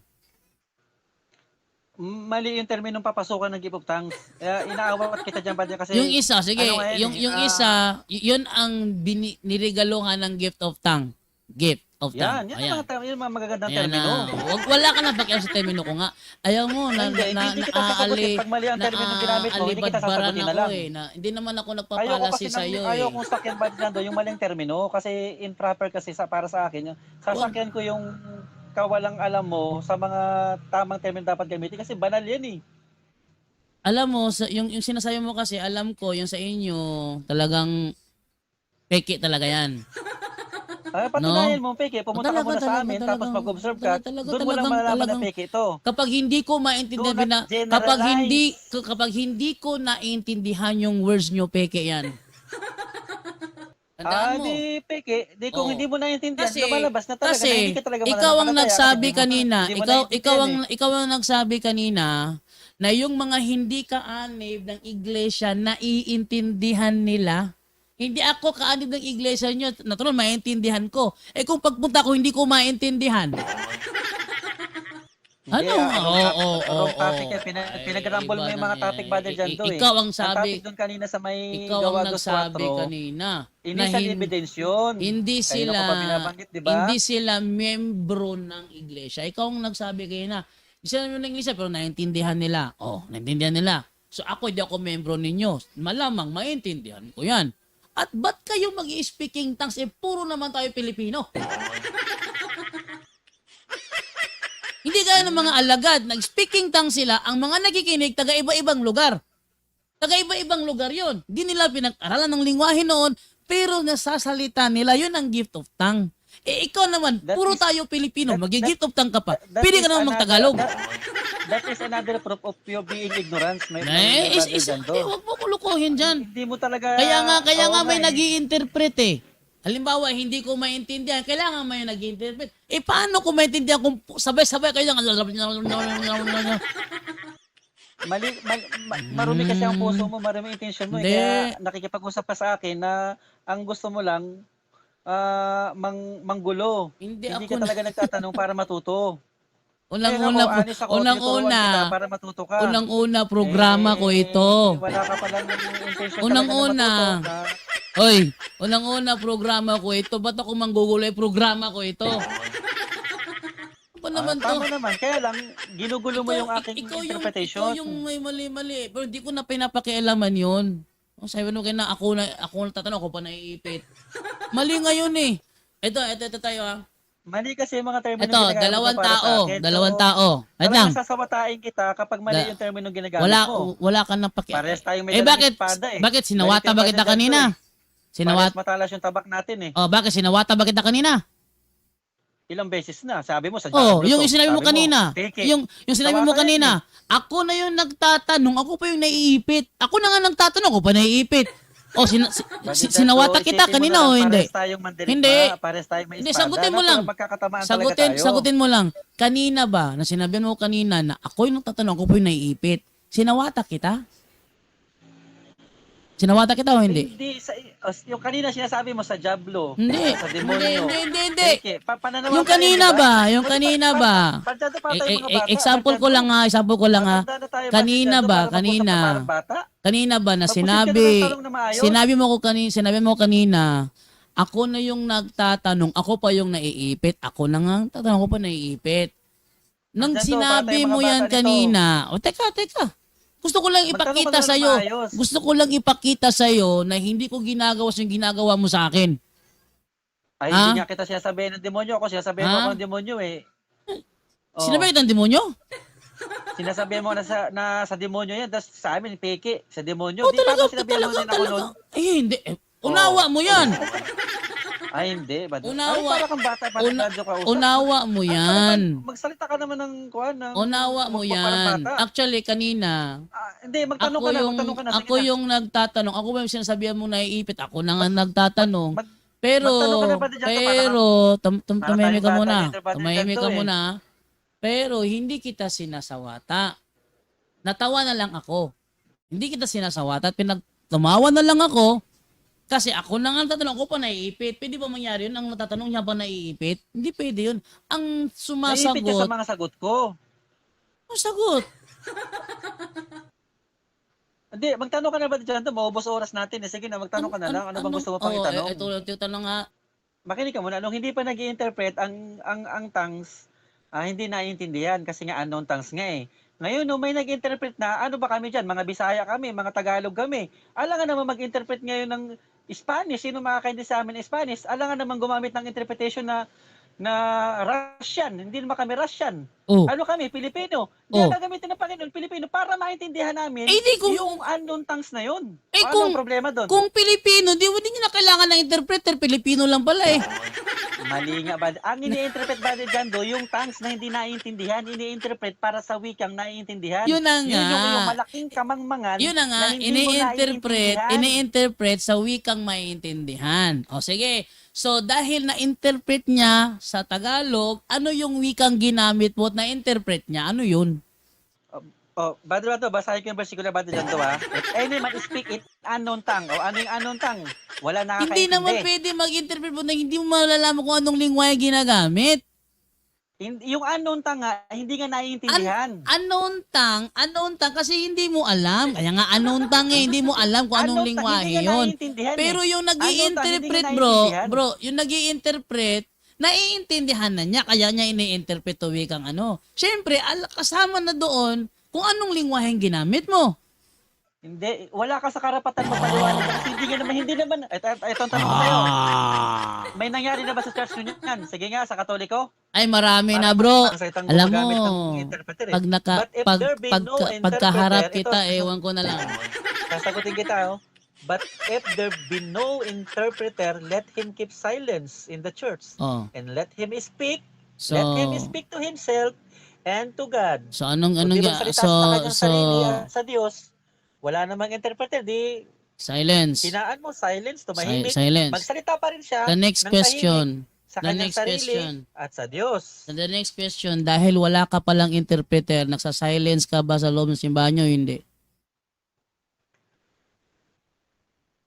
Mali yung terminong papasukan ng gift of tongues. Inaawat kita dyan ba dyan kasi... Yung isa, sige, ano nga yan yung eh, isa, yun ang niregaluhan ng gift of tongue. Gift of tongue. Yan yung mga magagandang Ayan termino. na. Wala ka na pakialam sa termino ko nga. Ayaw mo na Hindi kita sasagutin. Pag mali ang termino ginamit mo, hindi kita naalibadbaran sasagutin na ako lang. Hindi naman ako nagpapalasi sa iyo Ayaw eh. kong sakyan ba dyan doon, yung maling termino. Kasi improper kasi para sa akin. Sasakyan ko yung kawalang alam mo sa mga tamang termino dapat gamitin kasi banal yan eh. Alam mo, yung sinasabi mo kasi, alam ko, yung sa inyo, talagang peke talaga yan. Patunayan mo, peke. Pumunta ka muna sa amin, tapos mag-observe ka. Doon mo lang malalaman na peke ito. Kapag hindi ko maintindihan, Do not generalize. kapag hindi ko naiintindihan yung words nyo, peke yan. Tandaan mo. Di peke. Di kung Oo. hindi mo naiintindihan, Kasi- lumalabas na talaga na Kasi hindi ka talaga ikaw ang mananampalataya nagsabi kasi kanina, hindi mo naiintindihan ikaw ang nagsabi kanina na yung mga hindi kaanib ng iglesia naiintindihan nila. Hindi ako kaanib ng iglesia nyo. Natural, maintindihan ko. Kung pagpunta ko, hindi ko maintindihan. Hindi, Ano? wrong topic yan. Pinag-rumble mo yung mga topic ba dyan doon eh. Ikaw ang Ang sabi, topic doon kanina sa may ikaw ang gawa nagsabi kanina. na Initial evidence yun. Hindi Kanina sila ko pa binabanggit, di ba? hindi sila membro ng iglesia. Ikaw ang nagsabi kanina. Hindi sila membro ng iglesia pero naiintindihan nila. Naiintindihan nila. So ako hindi ako membro ninyo. Malamang maintindihan ko 'yan. At ba't kayo mag-i-speaking tongues? Puro naman tayo Pilipino. Hindi gaya ng mga alagad. Nag-speaking tongues sila. Ang mga nakikinig, taga-iba-ibang lugar. Taga-iba-ibang lugar yon. Di nila pinag-aralan ng lingwahe noon, pero nasasalita nila. Yun ang gift of tongue. Ikaw naman, puro tayo Pilipino. Magi-gift of tongue ka pa. Pwede ka naman magtagalog. That is another proof of you being ignorant. Huwag mo kulukuhin dyan. Hindi mo talaga... Kaya nga may nag-i-interpret eh. Halimbawa, hindi ko maintindihan. Kailangan may nag-i-interpret. Paano ko maintindihan kung sabay-sabay kayo marumi kasi ang puso mo, marumi intensyon mo. Hindi. Kaya nakikipag-usap pa sa akin na ang gusto mo lang manggulo. Hindi Hindi ako ka talaga nagtatanong para matuto. Kaya unang-una ako, honest ako, tinuturuan kita para matuto ka. unang-una programa ko ito. Wala ka palang intention talaga na Unang-una. matuto. Hoy, unang-una programa ko ito. Ba't ako manggugulo? Programa ko ito. Ano naman to? Tama naman. Kaya lang, ginugulo mo yung aking ikaw interpretation. Ikaw yung may mali-mali. Pero hindi ko na pinapakialaman yun. Ang sabi mo kaya ako tatanong, ako pa naiipit. Mali ngayon eh. Ito tayo ah. Mali kasi yung mga termino Ito, dalawang tao. Wait lang. Sasawatain kita kapag mali yung termino ginagamit mo. Wala ka nang Parehas tayong may dalang espada eh. Bakit sinawata ba kita kanina? Parehas matalas yung tabak natin eh. Oh, bakit sinawata ba kita kanina? Ilang beses na. Sabi mo sa Oh, Diablo yung to. sinabi mo Sabi kanina. Teke. Yung sinabi mo Tawakan kanina. Ako na yung nagtatanong, ako pa yung naiipit. Ako na nga nagtatanong, ako pa naiipit. Oh, sinawata kita kanina o hindi? Pares tayong mandirigma, Hindi. pares tayong may Hindi, espada. sagutin mo lang. Magkakatamaan talaga tayo. Sagutin mo lang. Kanina ba, na sinabihan mo kanina na ako yung nagtatanong, ako po yung naiipit. Sinawata kita? Sinawata kita o hindi? Hindi. Yung kanina sinasabi mo sa Diablo. Hindi. Sa demonyo. Hindi. Teke, pananawa Yung tayo, kanina di ba? Yung kanina ba? Padyado pa tayo mga bata. Example ko lang ha. Matanda na tayo, Kanina padyado ba? para mag-usap na parang bata. Kanina ba na Mag-usap ka na ng tanong na maayos. sinabi mo kanina, ako na yung nagtatanong, ako pa yung naiipit. Ako na nga tatanong, ako pa naiipit. Nang Dito, sinabi para tayong mo mga yan bata nito. kanina, teka. Gusto ko lang Magtanong ipakita ka na sa iyo. maayos. Gusto ko lang ipakita sa iyo na hindi ko ginagawa yung ginagawa mo sa akin. Ay, Ha? hindi nga kita sinasabihin ng demonyo. Ako sinasabihin mo Ha? ako ng demonyo eh. Oo. Sinabi kita ng demonyo? Sinasabihin mo na sa demonyo yan. Tapos sa amin, peke. Sa demonyo. Oh, Di ba talaga, ako sinabihan mo din ako nun? hindi. Unawa mo yan. Ay, hindi. Unawa. Ay, para kang bata pa Una- radyo ka usap. Unawa mo yan. Magsalita ka naman ng kuhan. Unawa mo parang yan. bata. Actually, kanina, Hindi, magtanong ka na. Magtanong ka na. Sige ako na. yung nagtatanong. Ako ba yung sinasabihan mo naiipit? Ako na nga nagtatanong. Mag- Pero, magtanong ka na ba dyan? Para tumahimik ka tayong muna. bata dito, bata Tumahimik dito ka eh. muna. Pero, hindi kita sinasawata. Natawa na lang ako. Hindi kita sinasawata at tumawa na lang ako. Kasi ako na nga tatanong, ako pa naiipit. Pwede ba mangyari yun? Ang natatanong niya pa naiipit? Hindi pwede yun. Ang Naipit ka sa sumasagot, mga sagot ko. ang sagot. Hindi, magtanong ka na ba dyan? Maubos oras natin. Sige na, magtanong ka na lang. Ano bang gusto mo pang itanong? Ito tanong nga. Makinig ka muna. Nung hindi pa nag-i-interpret, ang tongues, hindi naiintindihan kasi nga unknown tongues nga eh. Ngayon, nung may nag-interpret na, ano ba kami dyan? Mga Bisaya kami, mga Tagalog kami. Alangan naman mag-interpret ngayon ng Spanish. Sino makakaintindi sa amin ng Spanish? Alangan naman gumamit ng interpretation na Russian. Hindi naman kami Russian. Oh. Ano kami? Pilipino. Oh. Kaya gagamitin ng Panginoon, Pilipino, para maintindihan namin di kung, yung unknown tongues na yun. kung- Anong problema doon? kung Pilipino, di nyo na kailangan ng interpreter. Pilipino lang pala eh. Mali nga ba? Ang ini-interpret ba ni Jando, yung tongues na hindi naiintindihan, ini-interpret para sa wikang naiintindihan. Yun na nga. Yung malaking kamangmangan Yun na nga, na hindi mo naiintindihan. ini-interpret sa wikang maintindihan. O sige, so dahil na-interpret niya sa Tagalog, ano yung wikang ginamit mo at na-interpret niya? Ano yun? Brother Jando, basahin ko yung versikulo, Brother Jando ha. If any man speak in unknown tongue, o ano yung unknown tongue? Wala Hindi nakakaintindi. naman pwede mag-interpret mo na hindi mo malalaman kung anong lingwa yung ginagamit. Yung unknown tongue nga, hindi nga naiintindihan. Unknown tongue kasi hindi mo alam. Kaya nga unknown tongue eh, hindi mo alam kung anong Unknown tongue, lingwahe hindi nga yun. naiintindihan Pero eh. yung Unknown tongue, nag-i-interpret hindi nga naiintindihan. bro, yung nag-i-interpret, naiintindihan na niya, kaya niya ini-interpret to wikang ano. Siyempre, kasama na doon kung anong lingwaheng ginamit mo. Hindi, wala ka sa karapatan magpaliwanag kasi hindi naman, ito ang tanong ko sa'yo. May nangyari na ba sa church nyo yan? Sige nga, sa Katoliko? Ay, marami na bro. Ang salitang Alam mo, gumagamit ng interpreter eh. pag But if there be no pagkaharap interpreter, kita, ewan ko na lang. Sasagutin kita, oh. But if there be no interpreter, let him keep silence in the church. Oh. And let him speak. So, Let him speak to himself and to God. so anong Kung di ga- magsalita so sa kanyang so sarili, sa Diyos, wala namang interpreter. Di, silence. hinaan mo, silence, tumahimik. Silence. Magsalita pa rin siya The next ng question. tahimik sa The kanyang next sarili question. at sa Diyos. The next question, dahil wala ka palang interpreter, nagsa-silence ka ba sa loob ng simbahan nyo? Hindi.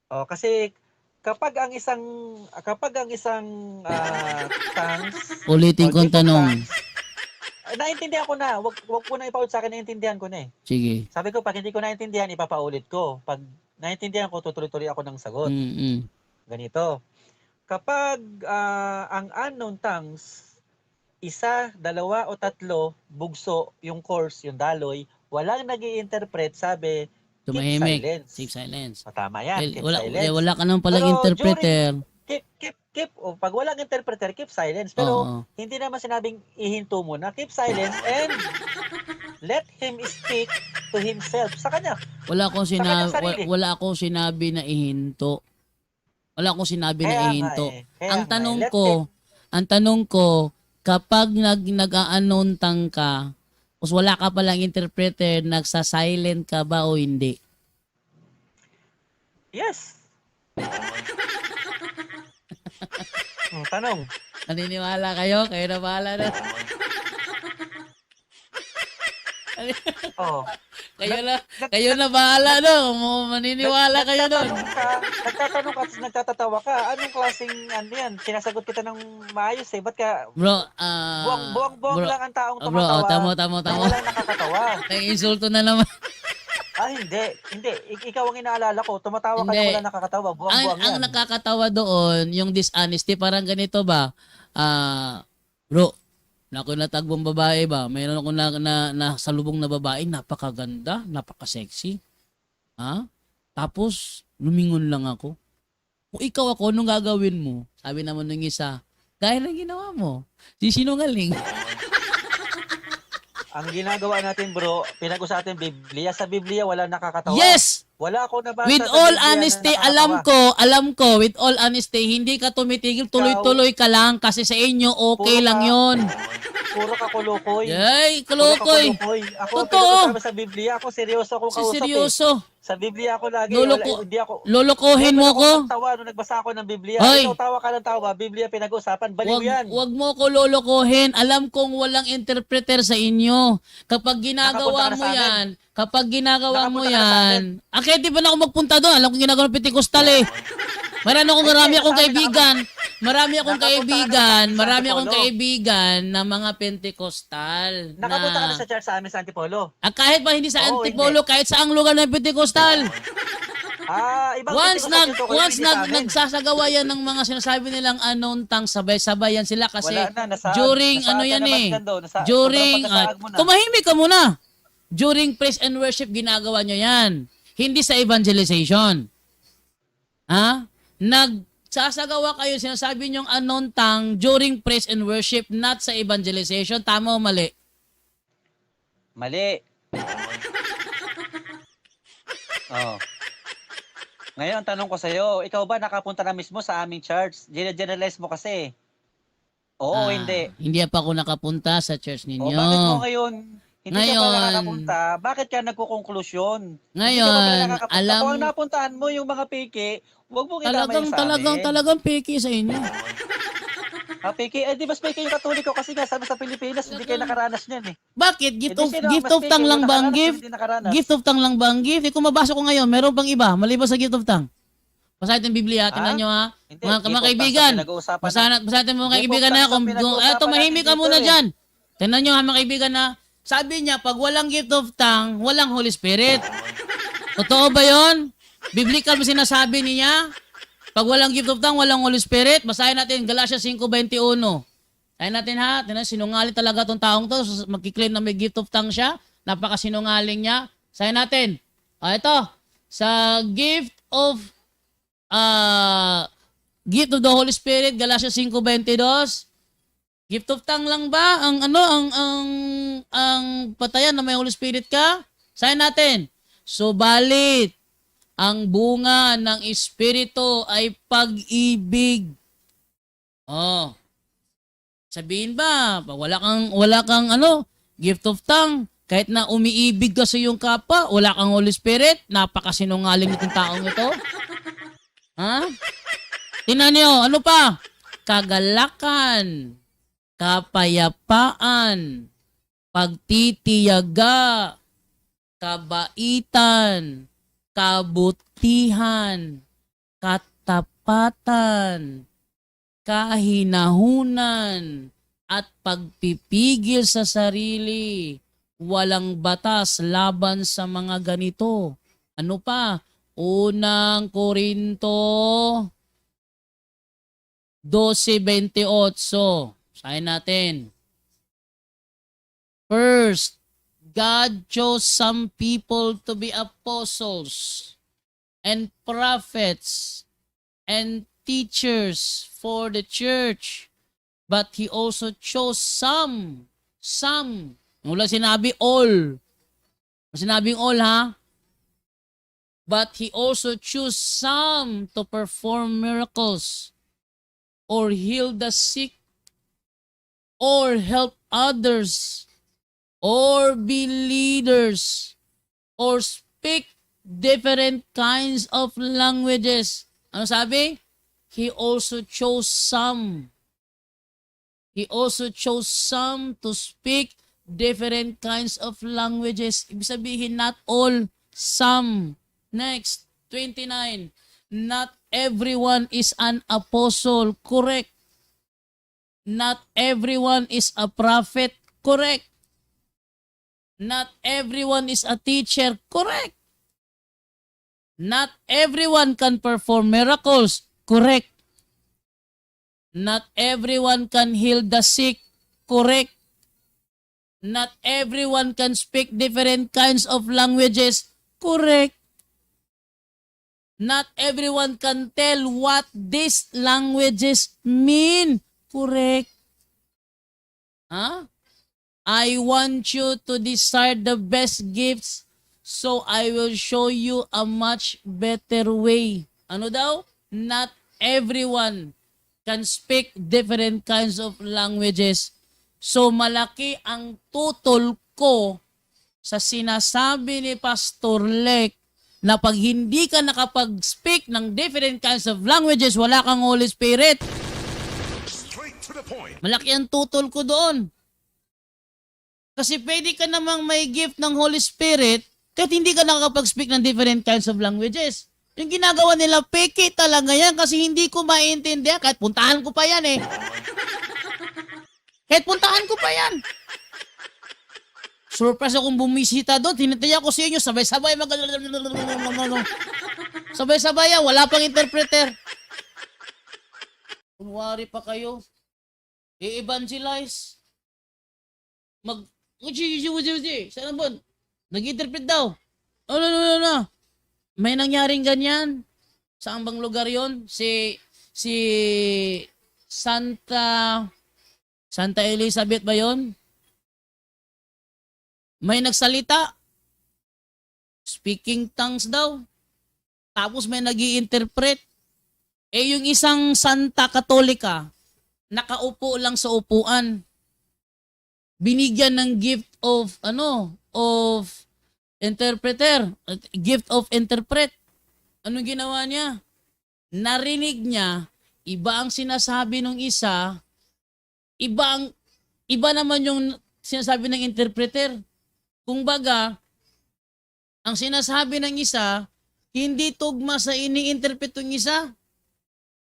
Kasi kapag ang isang tanks Ulitin o ko ang gift of tanong. tanks, naintindihan ko na. Wag ko na ipaulit sa akin, naintindihan ko na eh. Sige. Sabi ko, pag hindi ko naintindihan, ipapaulit ko. Pag naintindihan ko, tutuloy-tuloy ako ng sagot. Mm. Ganito. Kapag ang unknown tongues, isa, dalawa o tatlo, bugso, yung course, yung daloy, walang nag-i-interpret, sabi, keep Tumahimik. silence. Keep silence. O, tama yan, keep silence. Wala ka naman palang Pero interpreter. Keep, o pag walang interpreter, keep silence. Pero Oo. hindi naman sinabing ihinto mo na, keep silence and let him speak to himself. Sa kanya. Wala akong kanyang sarili. wala akong sinabi na ihinto. Wala akong sinabi na Kaya nga ihinto. eh. Kaya Ang nga tanong eh. ang tanong ko, kapag nag-aanontang ka, tapos wala ka palang interpreter, nagsa-silent ka ba o hindi? Yes. Tanong. Naniniwala kayo? Kayo na bahala na. Oh. Kayo na bahala no. Maniniwala kayo doon. Nagtatanong ka, tapos nagtatatawa ka. Anong klaseng ano yan? Sinasagot kita ng maayos eh. Ba't ka Bro, buwang-buwang bro, lang ang taong bro, tumatawa? tamo. Walang nakakatawa. Nang-insulto na naman. Hindi. Ikaw ang inaalala ko. Tumatawa ka Hindi. na wala nakakatawa. Buwang-buwang Ang yan. nakakatawa doon, yung dishonesty, parang ganito ba? Bro, ako natagbong babae ba? Mayroon ako na salubong na babae, napakaganda, napaka-sexy. Ha? Tapos, lumingon lang ako. Kung ikaw ako, anong gagawin mo? Sabi naman ng isa, dahil ang ginawa mo, sinungaling. Ang ginagawa natin bro, pinag-usapan Biblia. Sa Biblia wala nakakatawa. Yes! Wala ako nabasa With sa all Biblia na honesty, nakakatawa. alam ko, with all honesty, hindi ka tumitigil, tuloy-tuloy ka lang kasi sa inyo, okay Puro lang ka- yon. Puro ka kulukoy. Yay, Puro ka kulukoy. kulukoy. Ako Totoo. pinag-usapan sa Biblia. Ako seryoso akong kausap eh. Seryoso. Sa Biblia ako lagi. Loloko- Hindi ako. Lolokohin mo ko? Tawa nung nagbasa ako ng Biblia. Hoy. Ikaw tawa ka ng tawa. Biblia pinag-usapan. Baliw yan. Wag mo ko lolokohin. Alam kong walang interpreter sa inyo. Kapag ginagawa Nakapunta ka na mo sa amin. yan, kapag ginagawa mo Nakapunta ka na sa yan, kaya di ba na ako magpunta doon? Alam kong ginagawa ng Pentecostal eh. Marami akong sa amin kaibigan. Marami akong Nakapunta ka na sa kaibigan. amin sa Marami akong Antipolo. kaibigan na mga Pentecostal. Nakapunta ka na sa church sa amin sa Antipolo. Kahit pa hindi sa Oo, Antipolo, kahit saang lugar ng Pentecostal. Ibang Once Pentecostal yung tukoy, hindi sa amin. nagsasagawa yan ng mga sinasabi nilang anontang sabay-sabay yan sila kasi Wala na, during nasaag ano ka yan naman eh. dyan doon. During sobrang pagkasaag mo na. tumahimik ka muna. During praise and worship ginagawa nyo yan. Hindi sa evangelization. Ha? Nagsasagawa kayo sinasabi nyong anontang during praise and worship, not sa evangelization. Tama o mali? Mali. Oh. Ngayon, tanong ko sa'yo, ikaw ba nakapunta na mismo sa aming church? Generalize mo kasi. Oo, hindi. Hindi pa ako nakapunta sa church O ninyo. bakit mo ngayon, hindi ka Ngayon. pa nakakapunta, bakit ka nagkukonklusyon? Ngayon, alam- Kung ang napuntahan mo yung mga piki, huwag mong itamay sa amin. Talagang peki sa inyo. Piki, di ba piki yung katoliko? Kasi nga, sabi sa Pilipinas, hindi kayo nakaranas niyan eh. Bakit? Gift Hindi, of sino gift mas of piki, tang yung lang ba ang nakaranas, gift? hindi nakaranas? Gift of tang lang ba ang gift? Kung mabasa ko ngayon, meron pang iba, maliban sa gift of tang. Basahin natin Biblia, tingnan nyo ha. Hindi, Mga gift of kaibigan, thanks ang pinag-uusapan basahin natin mga Gift of kaibigan na. thanks ang pinag-uusapan Tumahimik ka natin muna dito dyan. Tingnan nyo ha mga kaibigan na. Sabi niya, pag walang gift of tongue, walang Holy Spirit. Totoo ba yon? Biblical ba sinasabi niya? Pag walang gift of tongue, walang Holy Spirit. Basahin natin Galatians 5:21. Basahin natin ha. Tingnan, sinungaling talaga tong taong to. Magkiklaim na may gift of tongue siya. Napakasinungaling niya. Basahin natin. Ito. Sa gift of the Holy Spirit, Galatians 5:22. Gift of tongue lang ba ang patayan na may Holy Spirit ka? Sayin natin. Subalit ang bunga ng Espiritu ay pag-ibig. Oh. Sabihin ba, pag wala kang gift of tongue, kahit na umiibig ka sa iyong kapwa, wala kang Holy Spirit, napakasinungaling itong taong ito. Ha? Tingnan niyo, ano pa? Kagalakan, kapayapaan, pagtitiyaga, kabaitan, kabutihan, katapatan, kahinahunan, at pagpipigil sa sarili. Walang batas laban sa mga ganito. Ano pa? Unang Korinto 12:28. Sahin natin. First, God chose some people to be apostles and prophets and teachers for the church. But He also chose some. Wala sinabi all. Sinabing all, ha? But He also chose some to perform miracles or heal the sick or help others or be leaders or speak different kinds of languages. Ano sabi? He also chose some. He also chose some to speak different kinds of languages. Ibig sabihin, not all, some. Next, 29. Not everyone is an apostle. Correct. Not everyone is a prophet. Correct. Not everyone is a teacher. Correct. Not everyone can perform miracles. Correct. Not everyone can heal the sick. Correct. Not everyone can speak different kinds of languages. Correct. Not everyone can tell what these languages mean. Correct. Huh? I want you to desire the best gifts, so I will show you a much better way. Ano daw? Not everyone can speak different kinds of languages. So malaki ang tutol ko sa sinasabi ni Pastor Lek na pag hindi ka nakapag-speak ng different kinds of languages, wala kang Holy Spirit. Straight to the point. Malaki ang tutol ko doon. Kasi pwede ka namang may gift ng Holy Spirit kahit hindi ka nakakapag-speak ng different kinds of languages. Yung ginagawa nila, peke talaga yan kasi hindi ko maintindihan. Kahit puntahan ko pa yan eh. Kahit puntahan ko pa yan. Surprise akong bumisita doon. Tinataya ko sa inyo, sabay-sabay sabay-sabay yan, wala pang interpreter. Kunwari pa kayo. I-evangelize. Saan ba? Nag-interpret daw. No. May nangyaring ganyan. Saan bang lugar yon? Si Santa Elizabeth ba yon? May nagsalita. Speaking tongues daw. Tapos may nag-i-interpret. Eh yung isang Santa Katolika, nakaupo lang sa upuan. Binigyan ng gift of interpreter, gift of interpret. Anong ginawa niya? Narinig niya, iba ang sinasabi ng isa, iba naman yung sinasabi ng interpreter. Kung baga, ang sinasabi ng isa, hindi tugma sa ini-interpret ng isa.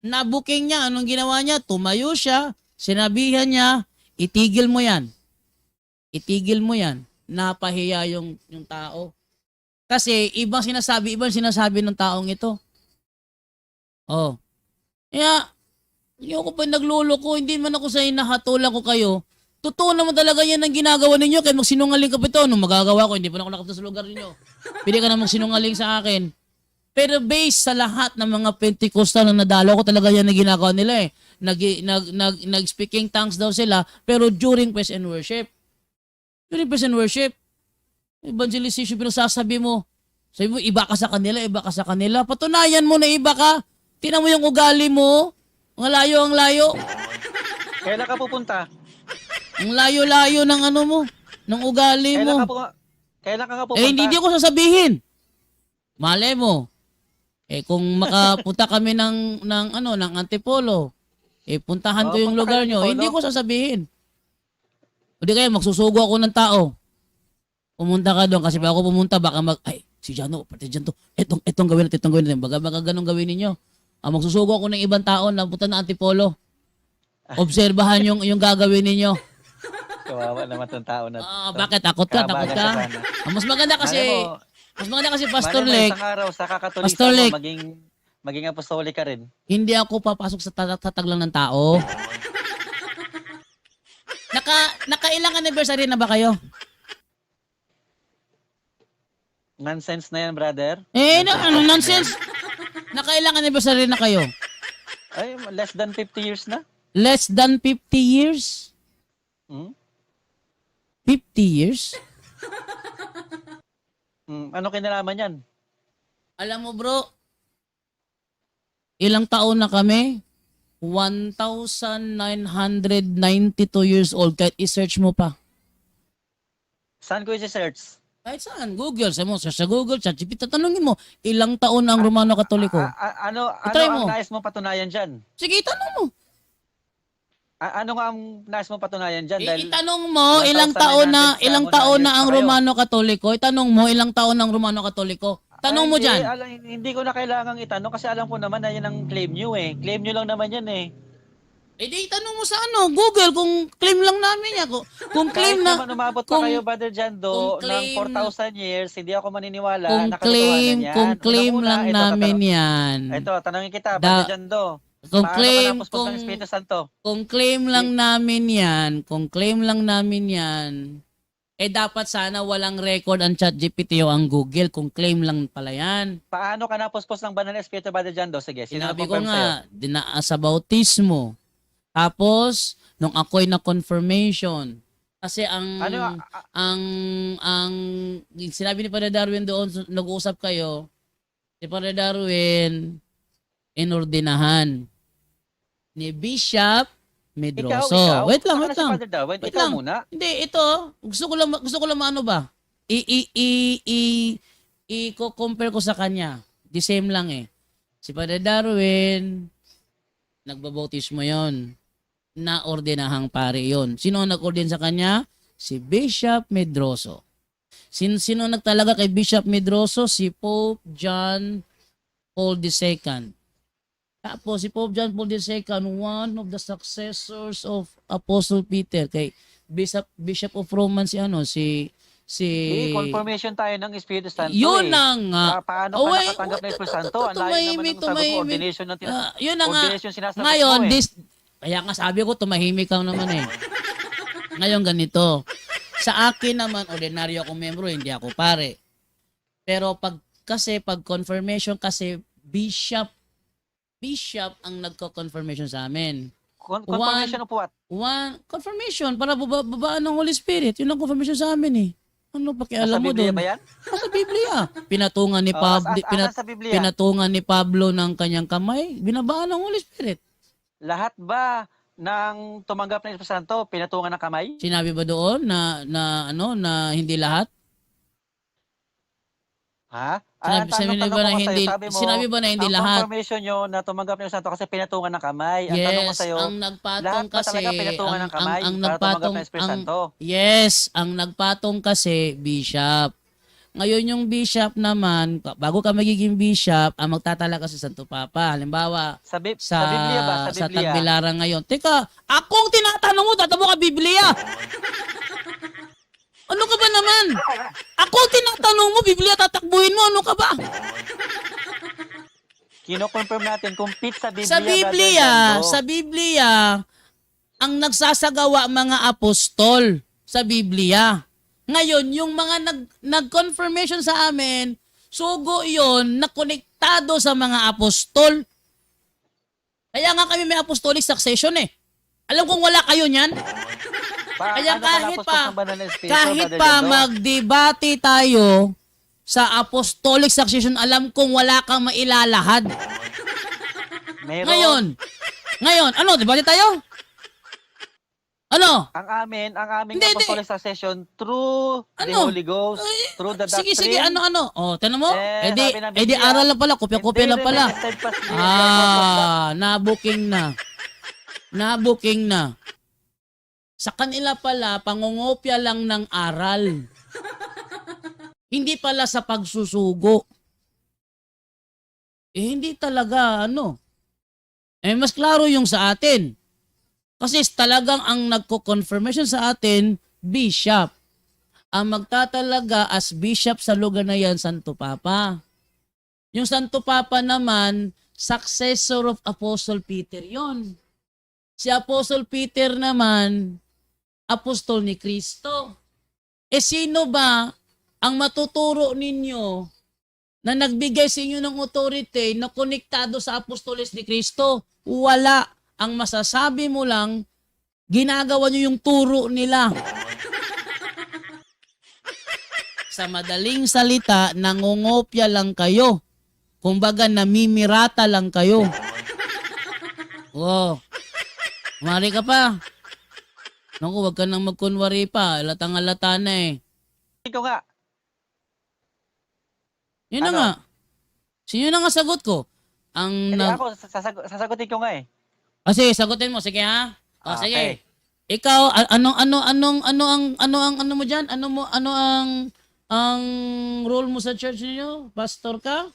Nabuking niya, anong ginawa niya? Tumayo siya, sinabihan niya, itigil mo yan. Itigil mo yan. Napahiya yung tao. Kasi ibang sinasabi ng taong ito. Oh. Kaya, hindi ako pa nagluloko, hindi man ako sa hinahatulan ko kayo. Totoo naman talaga yan ang ginagawa ninyo, kaya magsinungaling ka pa ito. Anong magagawa ko, hindi pa ako nakapunta sa lugar ninyo. Pwede ka na magsinungaling sa akin. Pero based sa lahat ng mga Pentecostal na nadalo ko, talaga yan ang ginagawa nila eh. Nag-speaking tongues daw sila, pero during praise and worship. During praise and worship, evangelization, pinasasabi mo, sabi mo, iba ka sa kanila. Patunayan mo na iba ka. Tingnan mo yung ugali mo. Ang layo. Kailan ka pupunta? Ang layo-layo ng ano mo, ng ugali mo. Kailan ka pupunta? Eh, hindi ko sasabihin. Malay mo. Eh, kung makapunta kami ng Antipolo, eh, puntahan ko yung punta lugar kayo, nyo, Antipolo. hindi ko sasabihin. O di kaya, magsusugo ako ng tao. Pumunta ka doon, kasi pag ako pumunta, baka si Jano, pati dyan to. Etong gawin natin. Baka ganun gawin ninyo. Magsusugo ako ng ibang tao na punta na Antipolo. Obserbahan yung gagawin ninyo. Kawawa naman tong tao na. Bakit? Takot ka? Takot ka? Mas maganda kasi, Pastor Lek, Isang araw sa kakatolisa Pastor Lek, mo, maging apostolic ka rin. hindi ako papasok sa tatag lang ng tao. Nakailang anniversary na ba kayo? Nonsense na yan, brother. Anong nonsense? Nakailang anniversary na kayo? Ay, less than 50 years na. Less than 50 years? Hmm? 50 years? Ano kinalaman yan? Alam mo bro, ilang taon na kami? 1,992 years old. Kahit i-search mo pa. Saan ko i-search? Kahit saan? Google. Search sa Google, ChatGPT. Tanungin mo, ilang taon na ang Romano Katoliko? Ano I-try mo. ang nais mo patunayan dyan? Sige, itanong mo. Ano nga ang nais mo patunayan dyan? Dahil Itanong mo, ilang taon na 1,900 ang pa kayo. Romano Katoliko? Itanong mo, ilang taon na ang Romano Katoliko? Tanong mo dyan. Hindi ko na kailangang itanong kasi alam ko naman na yan ang claim nyo eh. Claim nyo lang naman yan eh. Di itanong mo sa Google kung claim lang namin yan. Kung claim Kahit na, naman umabot kung- pa kayo, Brother Jando, kung ng claim- 4,000 years, hindi ako maniniwala kung na katotohanan yan. kung claim Unang-una, lang ito, namin yan. Ito, tanongin kita, Brother Jando. Kung Paano claim, ka napuspos ng Espiritu Santo? kung claim lang namin yan, dapat sana walang record ang ChatGPT o ang Google kung claim lang pala yan. Paano ka napuspos ng banal na Espiritu, Brother Jando? Sige, Sinabi ko confirm sa'yo? nga, dinaas sa bautismo. Tapos, nung ako'y na confirmation. Kasi ang sinabi ni Padre Darwin doon, nag-uusap kayo, si Padre Darwin, inordinahan ni Bishop Medroso. Ikaw? Wait lang. Si Father Darwin, Wait ikaw lang. muna. Hindi, ito, gusto ko lang ano ba? I-compare ko sa kanya. The same lang eh. Si Padre Darwin, nagbabautismo yon. Naordinahang pare yon. Sino ang nag-ordin sa kanya? Si Bishop Medroso. Sino nagtalaga kay Bishop Medroso? Si Pope John Paul II. Tapos si Pope John Paul II, one of the successors of Apostle Peter, kay Bishop of Rome si Confirmation tayo ng Espiritu Santo yun eh. na nga. Paano ka nakatanggap ng Espiritu Santo? Ang layo naman ng sagot mo, ordination ng Yun na nga. ordination sinasagot Ngayon, mo eh. kaya nga sabi ko, tumahimik ka naman eh. Ngayon ganito. Sa akin naman, ordinaryo akong membro, hindi ako pare. Pero pag confirmation kasi, Bishop ang nagko-confirmation sa amin. Confirmation of what? Confirmation para babaan ng Holy Spirit. Yun ang confirmation sa amin eh. Ano pakialam Nasa mo Biblia doon? ba yan? Sa Biblia. Pinatungan ni Sa Biblia. pinatungan ni Pablo ng kanyang kamay, binabaan ng Holy Spirit. Lahat ba ng tumanggap ng Espiritu Santo pinatungan ng kamay? Sinabi ba doon na hindi lahat? Ha? Sinabi ba na hindi ang lahat? confirmation nyo na tumanggap ng Espiritu Santo kasi pinatungan ng kamay. Ang tanong ko Yes, sa'yo, ang nagpatong lahat ba kasi talaga pinatungan ng kamay para tumanggap ng Espiritu Santo? Yes, ang nagpatong kasi Bishop. Ngayon yung Bishop naman, bago ka magiging Bishop, ang magtatala kasi Santo Papa. Halimbawa, Sa Biblia ba? Sa sa Biblia. Tagbilaran ngayon. Teka, akong tinatanong mo, tatabo ka Biblia. Ano ka ba naman? Ako tinatanong mo, Biblia tatakbuhin mo, ano ka ba? Kino-confirm natin kung fit sa Biblia. Sa Biblia, ang nagsasagawa mga apostol sa Biblia. Ngayon, yung mga nag-confirmation sa amin, sugo yon na konektado sa mga apostol. Kaya nga kami may apostolic succession eh. Alam kong wala kayo niyan. Kaya kahit pa magdebate tayo sa apostolic succession, alam kong wala kang mailalahad. Ngayon, ano, debate tayo? Ano? Ang aming Hindi. apostolic succession through the Ano? Holy Ghost, through the doctrine. Sige, ano? O, tanong mo? sabi ng Edi Biblia, aral lang pala, kopya-kopya lang pala. Nabuking na. Sa kanila pala, pangungopya lang ng aral. Hindi pala sa pagsusugo. Hindi talaga, Eh, mas klaro yung sa atin. Kasi talagang ang nagko-confirmation sa atin, bishop. Ang magtatalaga as bishop sa lugar na yan, Santo Papa. Yung Santo Papa naman, successor of Apostle Peter yon. Si Apostle Peter naman, apostol ni Kristo. Eh sino ba ang matuturo ninyo na nagbigay sa inyo ng authority na konektado sa apostoles ni Kristo? Wala. Ang masasabi mo lang, ginagawa nyo yung turo nila. Sa madaling salita, nangungopya lang kayo. Kumbaga, namimirata lang kayo. Wow. Mari ka pa. Naku, wag ka nang magkunwari pa. Latang-alata na eh. Ikaw nga. Yun na Ano? nga. Sino na nga sagot ko? Ang Hindi nag... ako, sasagutin ko nga eh. Sige, sagutin mo. Sige ha? Ah, Sige. okay. Ikaw, ano mo dyan? Ano ang role mo sa church niyo? Pastor ka?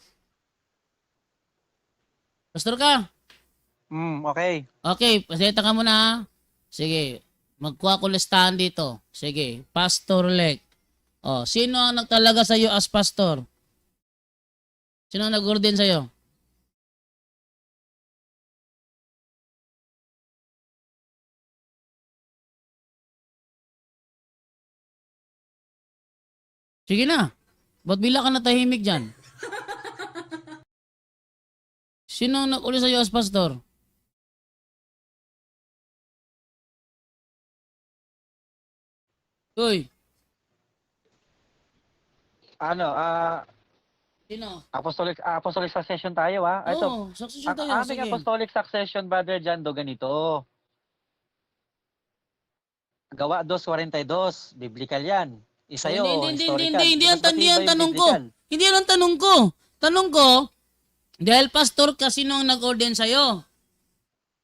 Pastor ka? Okay. Okay, paseta ka muna ha. Sige, magkuha ko listahan dito. Sige, pastor-elect. Sino ang nagtalaga sa iyo as pastor? Sino ang nag-ordain sa iyo? Sige na. Ba't bila ka natahimik dyan? Sino ang nag-uli sa iyo as pastor? Uy, Ano, sino? apostolic succession tayo Ito, Oo, succession ang tayo. aming Sige. apostolic succession, Brother Jando, ganito. Gawa 2:42, biblical yan. Isa yun, historical. Hindi Mas matibay yan yung tanong ko. biblical. Hindi yan ang tanong ko. Tanong ko, dahil pastor ka, sino ang nag-ordain sa'yo?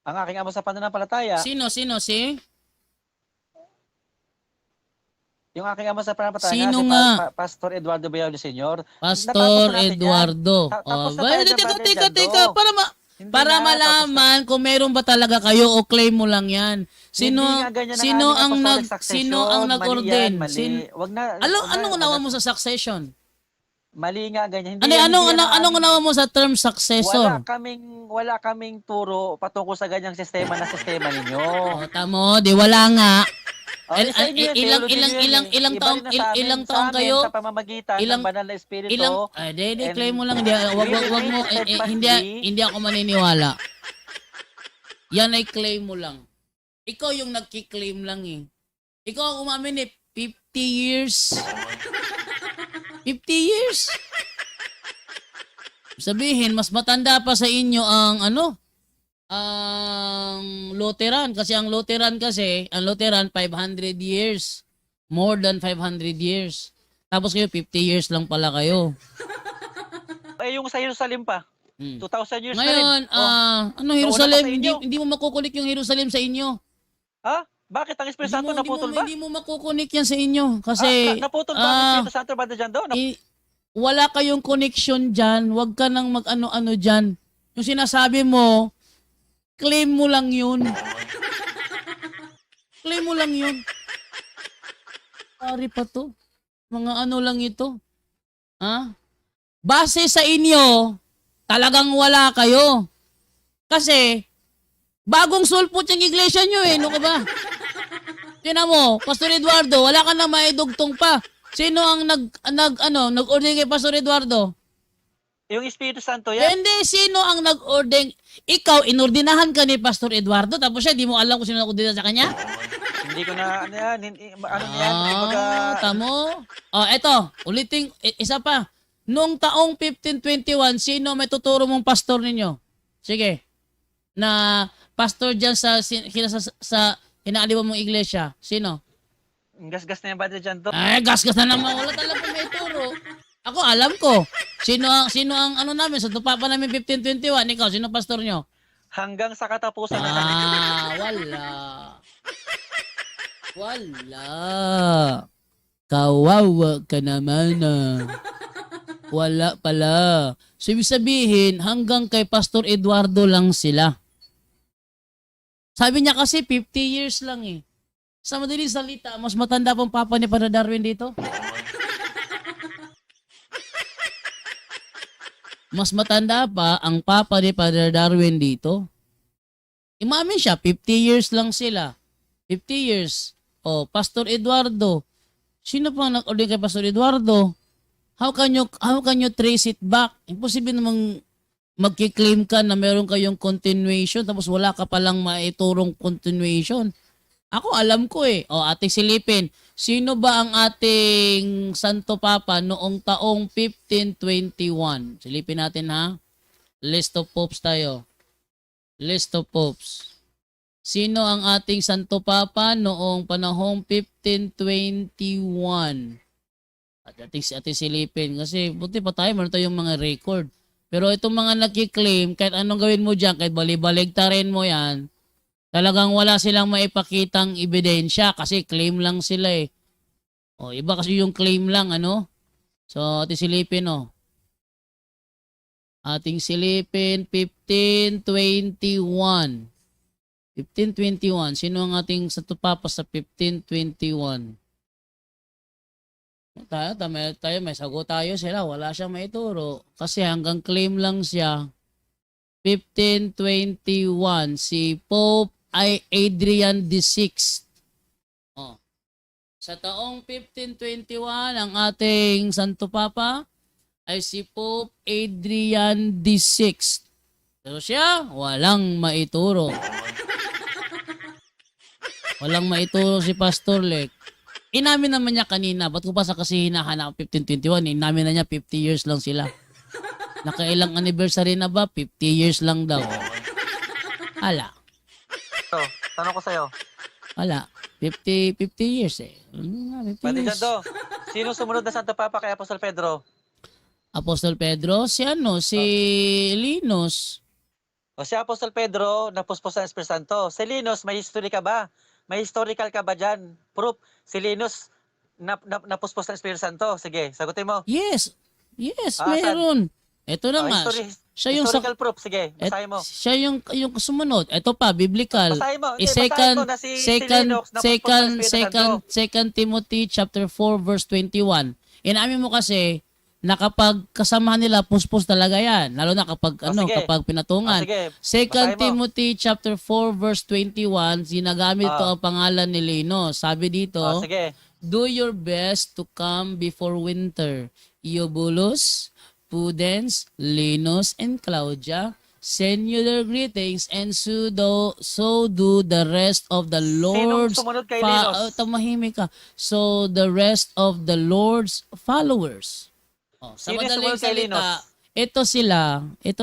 Ang aking ama sa pananampalataya, Sino? Si? yung aking ama sa pananampalataya, Sino si nga? Pastor Eduardo Bayao Sr. Pastor Natapos na natin Eduardo. yan. Tapos na tayo Well, dyan, Brother teka. Jando. Hindi Para na, malaman kung meron ba talaga kayo o claim mo lang yan. Sino Hindi nga ganyan ang sino aming ang apostolic succession. sino ang Mali nag-ordain? yan, mali. Wag na, Anong unawa mo sa succession? Mali nga ganyan. Hindi yan Anong ang aming- unawa mo sa term successor? Wala kaming turo patungkol sa ganyang sistema na sistema ninyo. Tamo, di wala nga. Sa inyo yan, theology nyo yan eh. ilang Iba taong rin na sa amin, ilang sa taong amin, kayo? sa pamamagitan Ilang- ng banal na espiritu. Di and claim mo lang, wag mo hindi ako maniniwala. Yan ay claim mo lang. Ikaw yung nagki-claim lang eh. Ikaw ang umamin eh, 50 years. 50 years. Sabihin, mas matanda pa sa inyo ang ang Lutheran. Kasi ang Lutheran 500 years. More than 500 years. Tapos kayo, 50 years lang pala kayo. yung sa Jerusalem pa, 2,000 years Ngayon, na rin. ano Jerusalem, Nauna pa sa inyo. hindi mo makukunik yung Jerusalem sa inyo. Bakit ang Espiritu Santo naputol ba? Hindi mo makukunik yan sa inyo. Kasi, Naputol ba ang Espiritu Santo, Brother Jando? wala kayong connection dyan. Huwag ka nang mag-ano-ano dyan. Yung sinasabi mo, claim mo lang yun. Claim mo lang yun. Pari pa to. Mga ano lang ito. Base sa inyo, talagang wala kayo. Kasi, bagong sulpot yung iglesia nyo eh. Ano ka ba? Tingnan mo, Pastor Eduardo, wala ka na maidugtong pa. Sino ang nag-ordain kay Pastor Eduardo? Yung Espiritu Santo yan. Hindi, sino ang nag-ordain? Ikaw, inordinahan ka ni Pastor Eduardo, tapos siya, di mo alam kung sino nag-ordina sa kanya? Hindi ko na, Tamo. Eto, ulitin, isa pa. Noong taong 1521, sino may tuturo mong pastor ninyo? Sige. Na pastor dyan sa inaaliwan mong iglesia. Sino? Gas-gas na yan, Brother Jando. Gas-gas na naman. Wala talaga may turo. Ako, alam ko. Sino ang namin? Sa tupapa namin 1521. Ikaw, sino pastor nyo? Hanggang sa katapusan na Wala. Kawawa ka naman Wala pala. So, ibig sabihin, hanggang kay Pastor Eduardo lang sila. Sabi niya kasi 50 years lang eh. Sa madaling salita, mas matanda pang papa ni Father Darwin dito. Mas matanda pa ang papa ni Father Darwin dito. Imamin siya, 50 years lang sila. 50 years. Oh, Pastor Eduardo. Sino pang nag-order kay Pastor Eduardo? How can you trace it back? Imposible namang magki-claim ka na meron kayong continuation tapos wala ka palang maiturong continuation. Ako alam ko eh. O, ating silipin. Sino ba ang ating Santo Papa noong taong 1521? Silipin natin ha. List of popes tayo. List of popes. Sino ang ating Santo Papa noong panahong 1521? At ating silipin. Kasi buti pa tayo, meron tayong mga record. Pero itong mga nagkiklaim, kahit anong gawin mo dyan, kahit balibaligtarin mo yan, talagang wala silang maipakitang ebidensya kasi claim lang sila eh. O, iba kasi yung claim lang, ano? So, ating silipin, oh. Ating silipin, 1521. 1521. Sino ang ating Santo Papa sa 1521? Tayo, may sagot tayo sila. Wala siyang maituro. Kasi hanggang claim lang siya. 1521. Si Pope Adrian VI. Oh. Sa taong 1521, ang ating Santo Papa ay si Pope Adrian VI. Pero siya, walang maituro. Walang maituro si Pastor Lek. Inamin naman niya kanina, ba't ko pa sa kasi hinahanap 1521, inamin na niya 50 years lang sila. Nakailang anniversary na ba? 50 years lang daw. Ala. Tanong ko sa'yo. Wala. 50 years eh. 50 Pati years. dyan do. Sino sumunod na Santo Papa kay Apostol Pedro? Apostol Pedro, si Linus. O si Apostol Pedro, napuspos ng Espiritu Santo. Si Linus, may history ka ba? May historical ka ba dyan? Proof. Si Linus, napuspos ng Espiritu Santo. Sige, sagutin mo. Yes. Yes, Ah, meron. Ito na nga. Siya yung historical proof. Sige, basahin mo. siya yung sumunod. Ito pa, biblical. Basahin mo. Hindi, Second, basahin mo na si Linux napuspos ng Espiritu Santo. second Timothy chapter 4 verse 21. Inamin mo kasi na kapag kasamahan nila, puspos talaga yan. Lalo na kapag, sige. kapag pinatungan. Sige, Second basahin mo. Timothy chapter 4 verse 21, ginagamit to ang pangalan ni Lino. Sabi dito, Sige. do your best to come before winter. Eubulus, Pudens, Linus, and Claudia send you their greetings, and so do the rest of the Lord's sumunod kay Linus? tamahimik ka. So the rest of the Lord's followers. Oh, sa Sino madaling sumunod kay salita, ito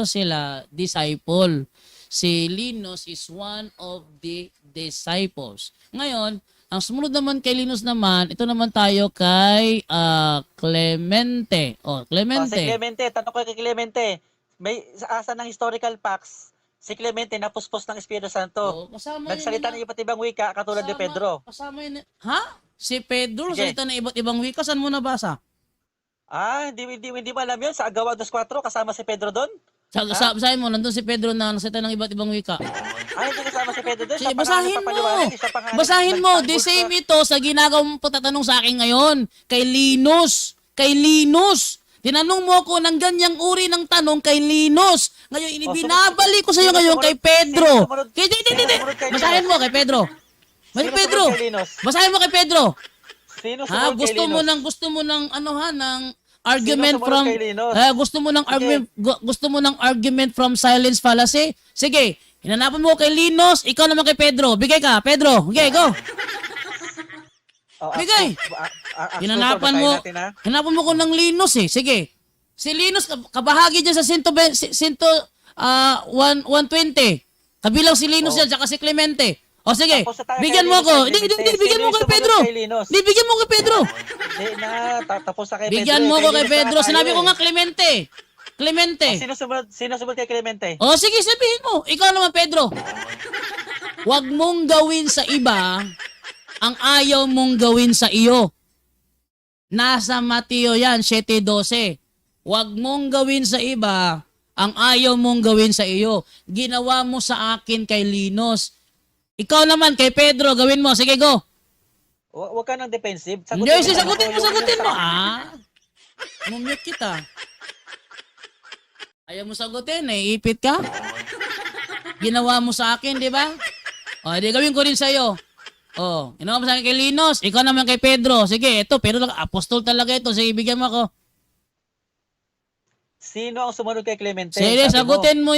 sila, disciple. Si Linus is one of the disciples. Ngayon, ang sumunod naman kay Linus naman, ito naman tayo kay Clemente. Oh, Clemente. Si Clemente, tanong ko kay Clemente. May asa ng historical facts, si Clemente napuspos ng Espiritu Santo. Oh, kasama Nagsalita ng iba't ibang wika katulad ni Pedro. Kasama yun. Ha? Si Pedro, Sige. salita ng iba't ibang wika. Saan mo nabasa? Hindi mo alam yun? Sa Agawa 2.4, kasama si Pedro doon? Basahin mo, nandun si Pedro na nagsalita ng iba't ibang wika. Hindi kasama si Pedro doon. Sige, basahin mo. The same ito sa ginagawang pagtatanong sa akin ngayon. Kay Linus. Tinanong mo ako ng ganyang uri ng tanong kay Linus. Ngayon, binabalik ko sa iyo ngayon kay Pedro. Hindi. Basahin mo kay Pedro. Basahin mo kay Pedro. Sino Ha, sumunod kay Linus? gusto mo ng argument Sino from sumunod kay Linus? gusto mo ng argument from silence fallacy? Sige, hinanapan mo kay Linus, ikaw naman kay Pedro. Bigay ka, Pedro. Okay, go. Bigay. Hinapan mo ko ng Linus eh. Sige. Si Linus kabahagi diyan sa 120. Kabilang si Linus yan, saka si Clemente. O sige, bigyan mo ko. Hindi, bigyan mo kay Pedro. Hindi, bigyan mo kay Pedro. Tapos sa kay Pedro. Bigyan mo ko kay Pedro. Sinabi ko nga Clemente. Sino sumunod kay Clemente? O sige, sabihin mo. Ikaw naman, Pedro. Huwag mong gawin sa iba ang ayaw mong gawin sa iyo. Nasa Mateo yan, 7:12. Huwag mong gawin sa iba ang ayaw mong gawin sa iyo. Ginawa mo sa akin kay Linus. Ikaw naman, kay Pedro, gawin mo. Sige, go. Huwag ka ng defensive. Hindi, mo sagutin mo, yung- sagutin mo. yung- Mumute kita. Ayaw mo sagutin, ipit ka. Ginawa mo sa akin, di ba? O, di gawin ko rin sa'yo. O, ginawa mo sa akin kay Linos, ikaw naman kay Pedro. Sige, ito, pero apostol talaga ito. Sige, bigyan mo ako. Sino ang sumunod kay Clemente? Sige, Sabi mo. sagutin mo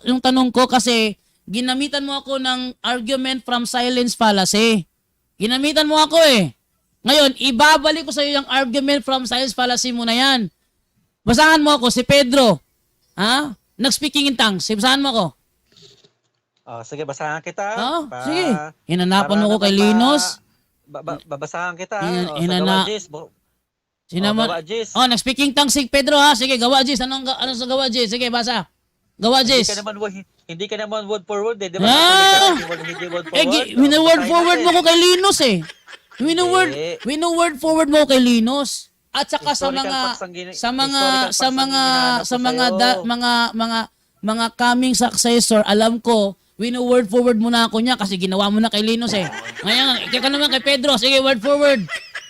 yung tanong ko kasi ginamitan mo ako ng argument from silence fallacy. Ginamitan mo ako eh. Ngayon, ibabalik ko sa iyo yung argument from silence fallacy mo na yan. Basahan mo ako, si Pedro. Ha? Nag-speaking in tongues. Basahan mo ako. Sige, basahan kita. Sige. Hinanapan mo ko para kay naman Linos. babasahan kita. Hinana- Sinaman. gawa, Jis. Nag-speaking tongues si Pedro ha. Sige, gawa, Jis. Ano sa gawa, Jis? Sige, basa. Gawa, Jis. Hindi ka naman word for word eh. Di ba? Ah! Hindi word for Eh, word. word forward mo Basahin ko kay Linos eh. Hindi. Word forward mo ko kay Linos. At saka sa Historical mga facts ang sa mga historical sa facts ang mga hinahanap sa ko mga sa'yo. mga coming successor, alam ko word forward mo na ako niya kasi ginawa mo na kay Linos eh. Ngayon, ikaw ka naman kay Pedro. Sige, word forward.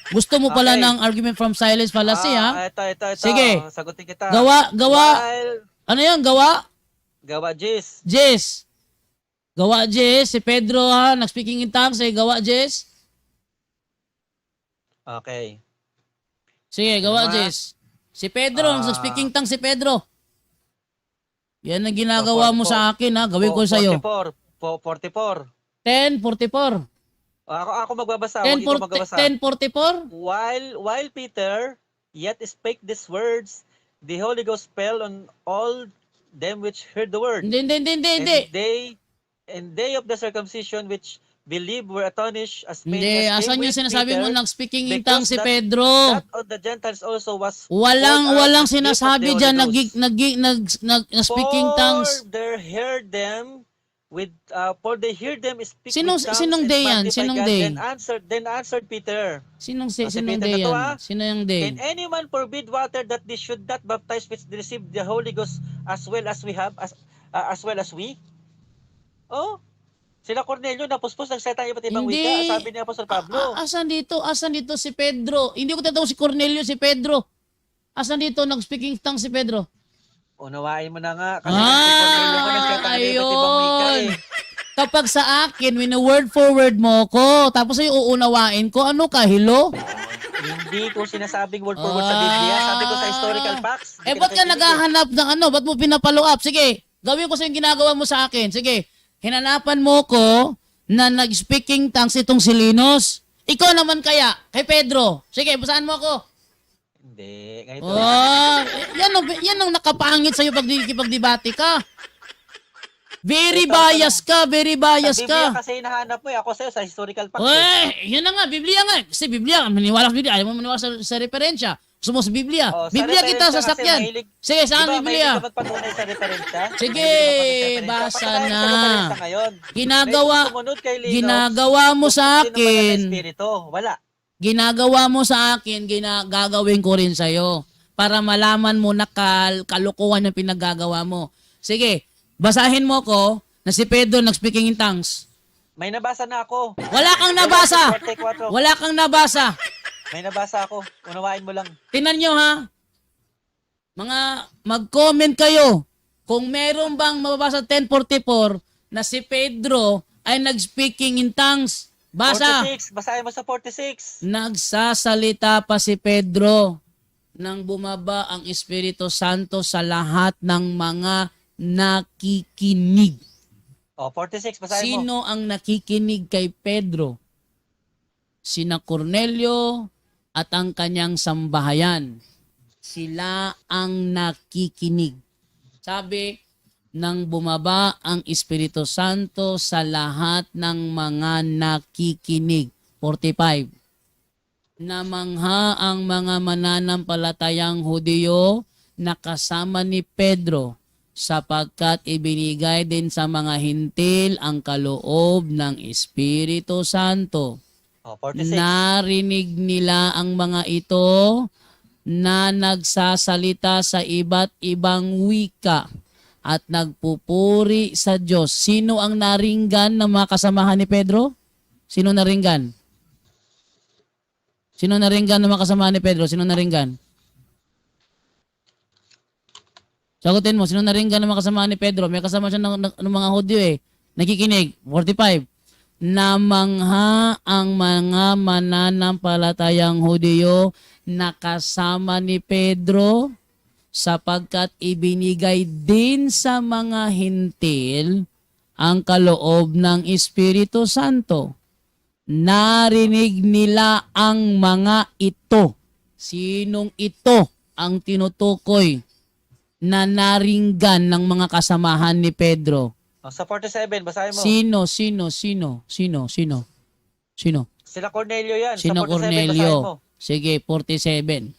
Gusto mo pala Okay. ng argument from silence fallacy ha? Ito. Sige. Sagutin kita. Gawa. While, Ano yan? Gawa? gawa, Jis. Jess. Gawa, Jess. Si Pedro ha. Nag-speaking in tongues eh. Gawa, Jess. Okay. Sige, gawa, Gawa. Jess. Si Pedro. Ah. Nag-speaking tongues si Pedro. Yan ang ginagawa mo sa akin ha. Gawin ko sa'yo. 44. 10:44. Ako magbabasa. Huwag ikaw magbabasa. 10:44? While Peter yet spake these words, the Holy Ghost fell on all them which heard the word. Hindi. And they of the circumcision which believed were astonished as many Hindi. as Asan came yung with sinasabi mo Peter, nag-speaking in because tongues si that- Pedro? that of the Gentiles also was Walang poured out sinasabi the dyan Holy Ghost. nag-speaking tongues. For they heard them speak Sinong- with tongues sinong and day yan? magnify Sinong God. day? Then answered Peter, Sinong si sinong Peter day na to, yan? Sino yung day? Can anyone forbid water that they should not baptize which they receive the Holy Ghost as well as we have, as well as we? Oh, sila Cornelio napuspos nagsalita ng iba't ibang Hindi. wika, sabi ni Apostol Pablo. Asan dito si Pedro? Hindi ko tatawag si Cornelio, si Pedro. Asan dito nag-speaking tongues si Pedro? Unawain mo na nga, kasi si Cornelio mo nagsalita ng iba't ibang wika ayun. eh. Kapag sa akin, word forward mo ko, tapos ay uunawain ko, ano ka, hilo? Hindi ko sinasabing word for word sa Biblia, sabi ko sa historical facts. Hindi Ba't ka nakikinig eh. naghahanap ng ano? Ba't mo pinapalo up? Sige, gawin ko sa yung ginagawa mo sa akin. Sige, hinanapan mo ko na nag-speaking tongues itong si Linos. Ikaw naman kaya, kay Pedro. Sige, basahan mo ako. Hindi, ganito. Yan ang nakapangit sa'yo pag debate ka. Very biased ka. Sa Biblia kasi hinahanap mo eh, ako sa'yo sa historical facts. Yan na nga, Biblia nga. Kasi Biblia, maniwala sa Biblia. Ayaw mo maniwala sa referensya. Gusto mo sa Biblia. Oh, sa Biblia kita referensya sasakyan. kasi mahilig- Sige, saan Diba, Biblia? mahilig ka magpatunay sa referensya? Sige, Mahilig ka magpatunay sa basa referensya. Patayin na. sa referensya ngayon. Ginagawa, May sumunod kay Linos, ginagawa mo sa sino man ang akin. Espiritu? Wala. Ginagawa mo sa akin, gagawin ko rin sa'yo. Para malaman mo na kalukuhan yung pinaggagawa mo. Sige, basahin mo ko na si Pedro nag-speaking in tongues. May nabasa na ako. Wala kang nabasa. 44. Wala kang nabasa. May nabasa ako. Unawain mo lang. Tingnan nyo ha. Mga mag-comment kayo kung meron bang mababasa 10:44 na si Pedro ay nag-speaking in tongues. Basa. 46. Basahin mo sa 46. Nagsasalita pa si Pedro nang bumaba ang Espiritu Santo sa lahat ng mga nakikinig. 46. Basahin mo. Sino ang nakikinig kay Pedro? Sina Cornelio at ang kanyang sambahayan. Sila ang nakikinig. Sabi, nang bumaba ang Espiritu Santo sa lahat ng mga nakikinig. 45. Namangha ang mga mananampalatayang Hudiyo na kasama ni Pedro sapagkat ibinigay din sa mga hintil ang kaloob ng Espiritu Santo. 46. Narinig nila ang mga ito na nagsasalita sa iba't ibang wika at nagpupuri sa Diyos. Sino ang naringgan ng mga kasamahan ni Pedro? Sino naringgan? Sino naringgan ng mga kasamahan ni Pedro? Sino naringgan? Sagutin mo, sino naringgan ng mga kasamahan ni Pedro? May kasama siya ng mga Hudyo eh. Nakikinig. 45. Namangha ang mga mananampalatayang Hudyo na kasama ni Pedro sapagkat ibinigay din sa mga hintil ang kaloob ng Espiritu Santo. Narinig nila ang mga ito. Sinong ito ang tinutukoy na naringgan ng mga kasamahan ni Pedro? Sa 47, basahin mo. Sino? Sila Cornelio yan. Sino sa 47, basahin mo. Cornelio? Sige, 47.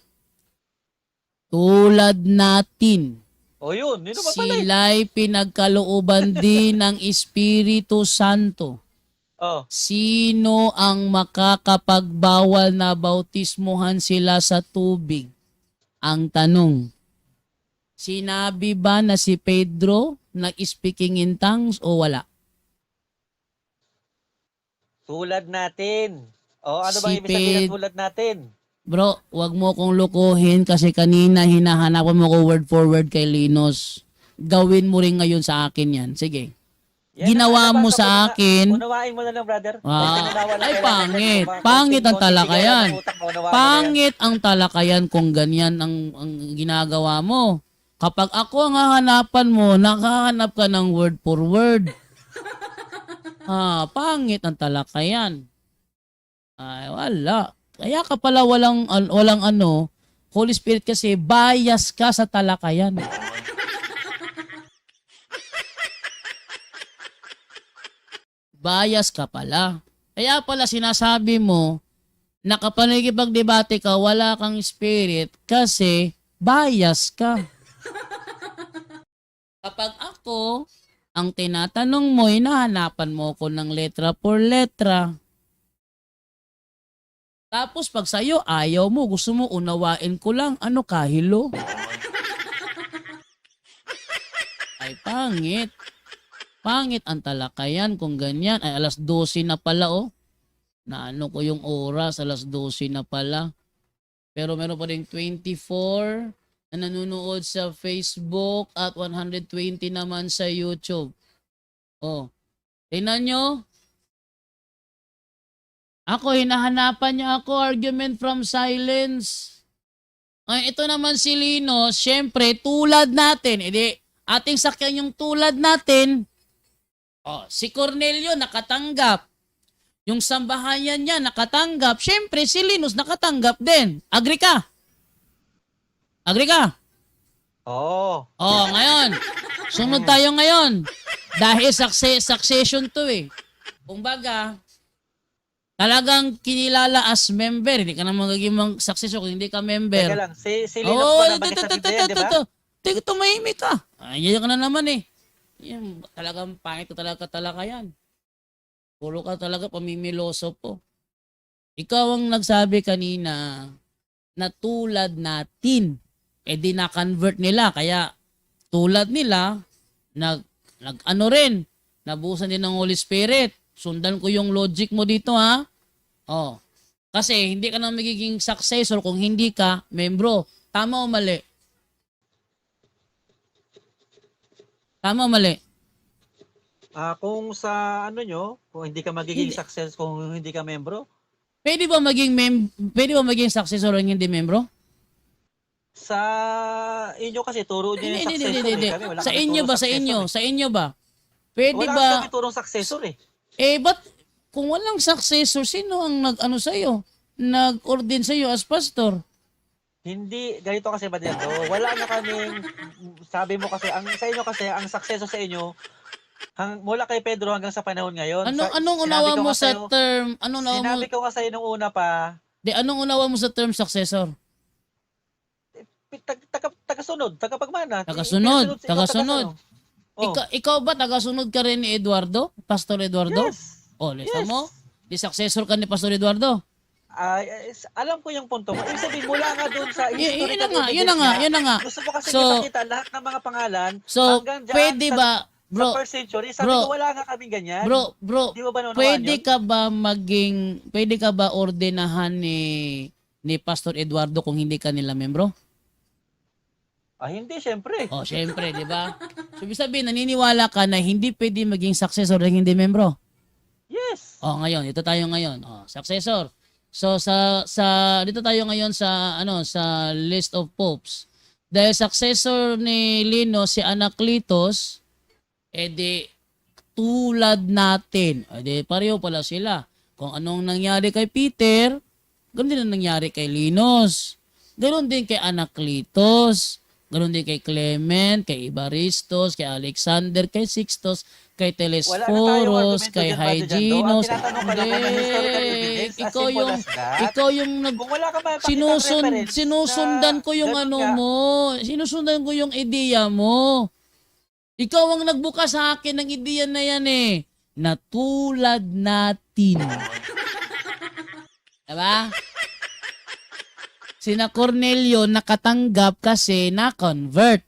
Tulad natin, O yun, yun naman pala. sila'y pinagkalooban din ng Espiritu Santo. Oh, Sino ang makakapagbawal na bautismuhan sila sa tubig? Ang tanong, sinabi ba na si Pedro nag-speaking in tongues o wala? tulad natin. O, ano Si bang ibig sabihin Ped- ng tulad natin? Bro, wag mo kong lukuhin kasi kanina hinahanapan mo ko word for word kay Linos. Gawin mo rin ngayon sa akin yan. Sige. Yan Ginawa ang mo nabasa sa na. akin. Unawain mo na lang, brother. Ah, Basta nanawa lang ay, kailangan pangit. natin. Pangit ang Konting talakayan. bigay ng utak mo, unawaan mo na yan. Pangit ang talakayan kung ganyan ang ginagawa mo. Kapag ako ang hahanapan mo, nakahanap ka ng word for word. Pangit ang talakayan. Ay, wala. Kaya ka pala walang Holy Spirit kasi bias ka sa talakayan. Bias ka pala. Kaya pala sinasabi mo na kapag nakikipagdebate ka, wala kang spirit kasi bias ka. Kapag ako, ang tinatanong mo, hinahanapan mo ko ng letra por letra. Tapos pag sa'yo, ayaw mo, gusto mo unawain ko lang, ano kahilo? Ay, pangit. Pangit ang talakayan kung ganyan. Ay, alas 12 na pala, oh. Naano ko yung oras, alas 12 na pala. Pero meron pa rin 24 na nanonood sa Facebook at 120 naman sa YouTube. Oh, tingnan nyo. Ako, hinahanapan niya ako, argument from silence. Ay, ito naman si Linos, syempre, tulad natin. Edi, ating sakyan yung tulad natin. Oh, si Cornelio nakatanggap. Yung sambahayan niya nakatanggap. Syempre, si Linos nakatanggap din. Agree ka? Agree ka? Oo. Oh, ngayon. Sunod tayo ngayon. Dahil succession to eh. Kumbaga, talagang kinilala as member. Hindi ka na magiging successor kung hindi ka Teka member. lang, si Linus Oh, po na bagay sa Biblia, di ba? tumahimik ka. Ay, yan ka na naman eh. Yan, talagang pangit ko talaga yan. Puro ka talaga pamimiloso po. Ikaw ang nagsabi kanina na tulad natin. Eh di na-convert nila. Kaya tulad nila, nag-ano rin, nabusan din ng Holy Spirit. Sundan ko yung logic mo dito ha. Oh. Kasi hindi ka na magiging successor kung hindi ka membro. Tama o mali? Tama o mali? Kung sa ano nyo, kung hindi ka magiging success kung hindi ka membro, Pwede ba maging successor kung hindi membro? sa inyo kasi turo nyo yung Hindi. successor eh. Kami, wala Sa kami inyo turong ba? Sa successor inyo? eh. Sa inyo ba? Pwede Wala ba? kami turong successor eh. Ba't kung walang successor, sino ang nag-ano sa'yo? Nag-ordin sa'yo as pastor? Hindi, ganito kasi ba dito? Wala na kaming, sabi mo kasi, sa inyo kasi, ang successor sa inyo, mula kay Pedro hanggang sa panahon ngayon. Anong Sinabi unawa ko mo nga sa sa'yo- term? Anong unawa mo? Sinabi ko nga sa'yo nung una pa, Anong unawa mo sa term successor? tagasunod, tagapagmana. Tagasunod, Ikaw tagasunod. Oh. Ikaw ba tagasunod ka rin ni Eduardo? Pastor Eduardo? Yes. Oh, lista Yes. mo? Di successor ka ni Pastor Eduardo? Alam ko yung punto mo. Ibig sabihin, mula nga doon sa Yun na historical nga, evidence niya, yun na nga. gusto mo kasi So- ipakita lahat ng mga pangalan So, hanggang dyan pwede sa, ba, sa bro, first century. Sabi bro, ko, wala nga kaming ganyan. bro, Di mo ba naunawaan pwede yun? ka ba pwede ka ba ordenahan ni Pastor Eduardo kung hindi ka nila membro? Hindi, syempre. Oh, syempre, di ba? So, ibig sabihin, naniniwala ka na hindi pwede maging successor ng hindi membro. Yes. Oh, ngayon, ito tayo ngayon. Oh, successor. So dito tayo ngayon sa list of popes. Dahil successor ni Lino si Anacletus, edi tulad natin. Edi pareho pala sila. Kung anong nangyari kay Peter, ganoon din ang nangyari kay Linus. Ganoon din kay Anacletus. Ganoon din kay Clement, kay Evaristos, kay Alexander, kay Sixtus, kay Wala na tayong Telesforos, argumento kay dyan, Brother Jando. Hyginos. Ang tinatanong ka lang kung may historical evidence, as Ikaw simple yung as that. ikaw yung Kung wala ka makipakitang reference sinusundan na ko yung ganun ano nga, mo. Sinusundan ko yung ideya mo. Ikaw ang nagbuka sa akin ng ideya na yan eh. Na tulad natin. Diba? Sina Cornelio nakatanggap kasi na-convert.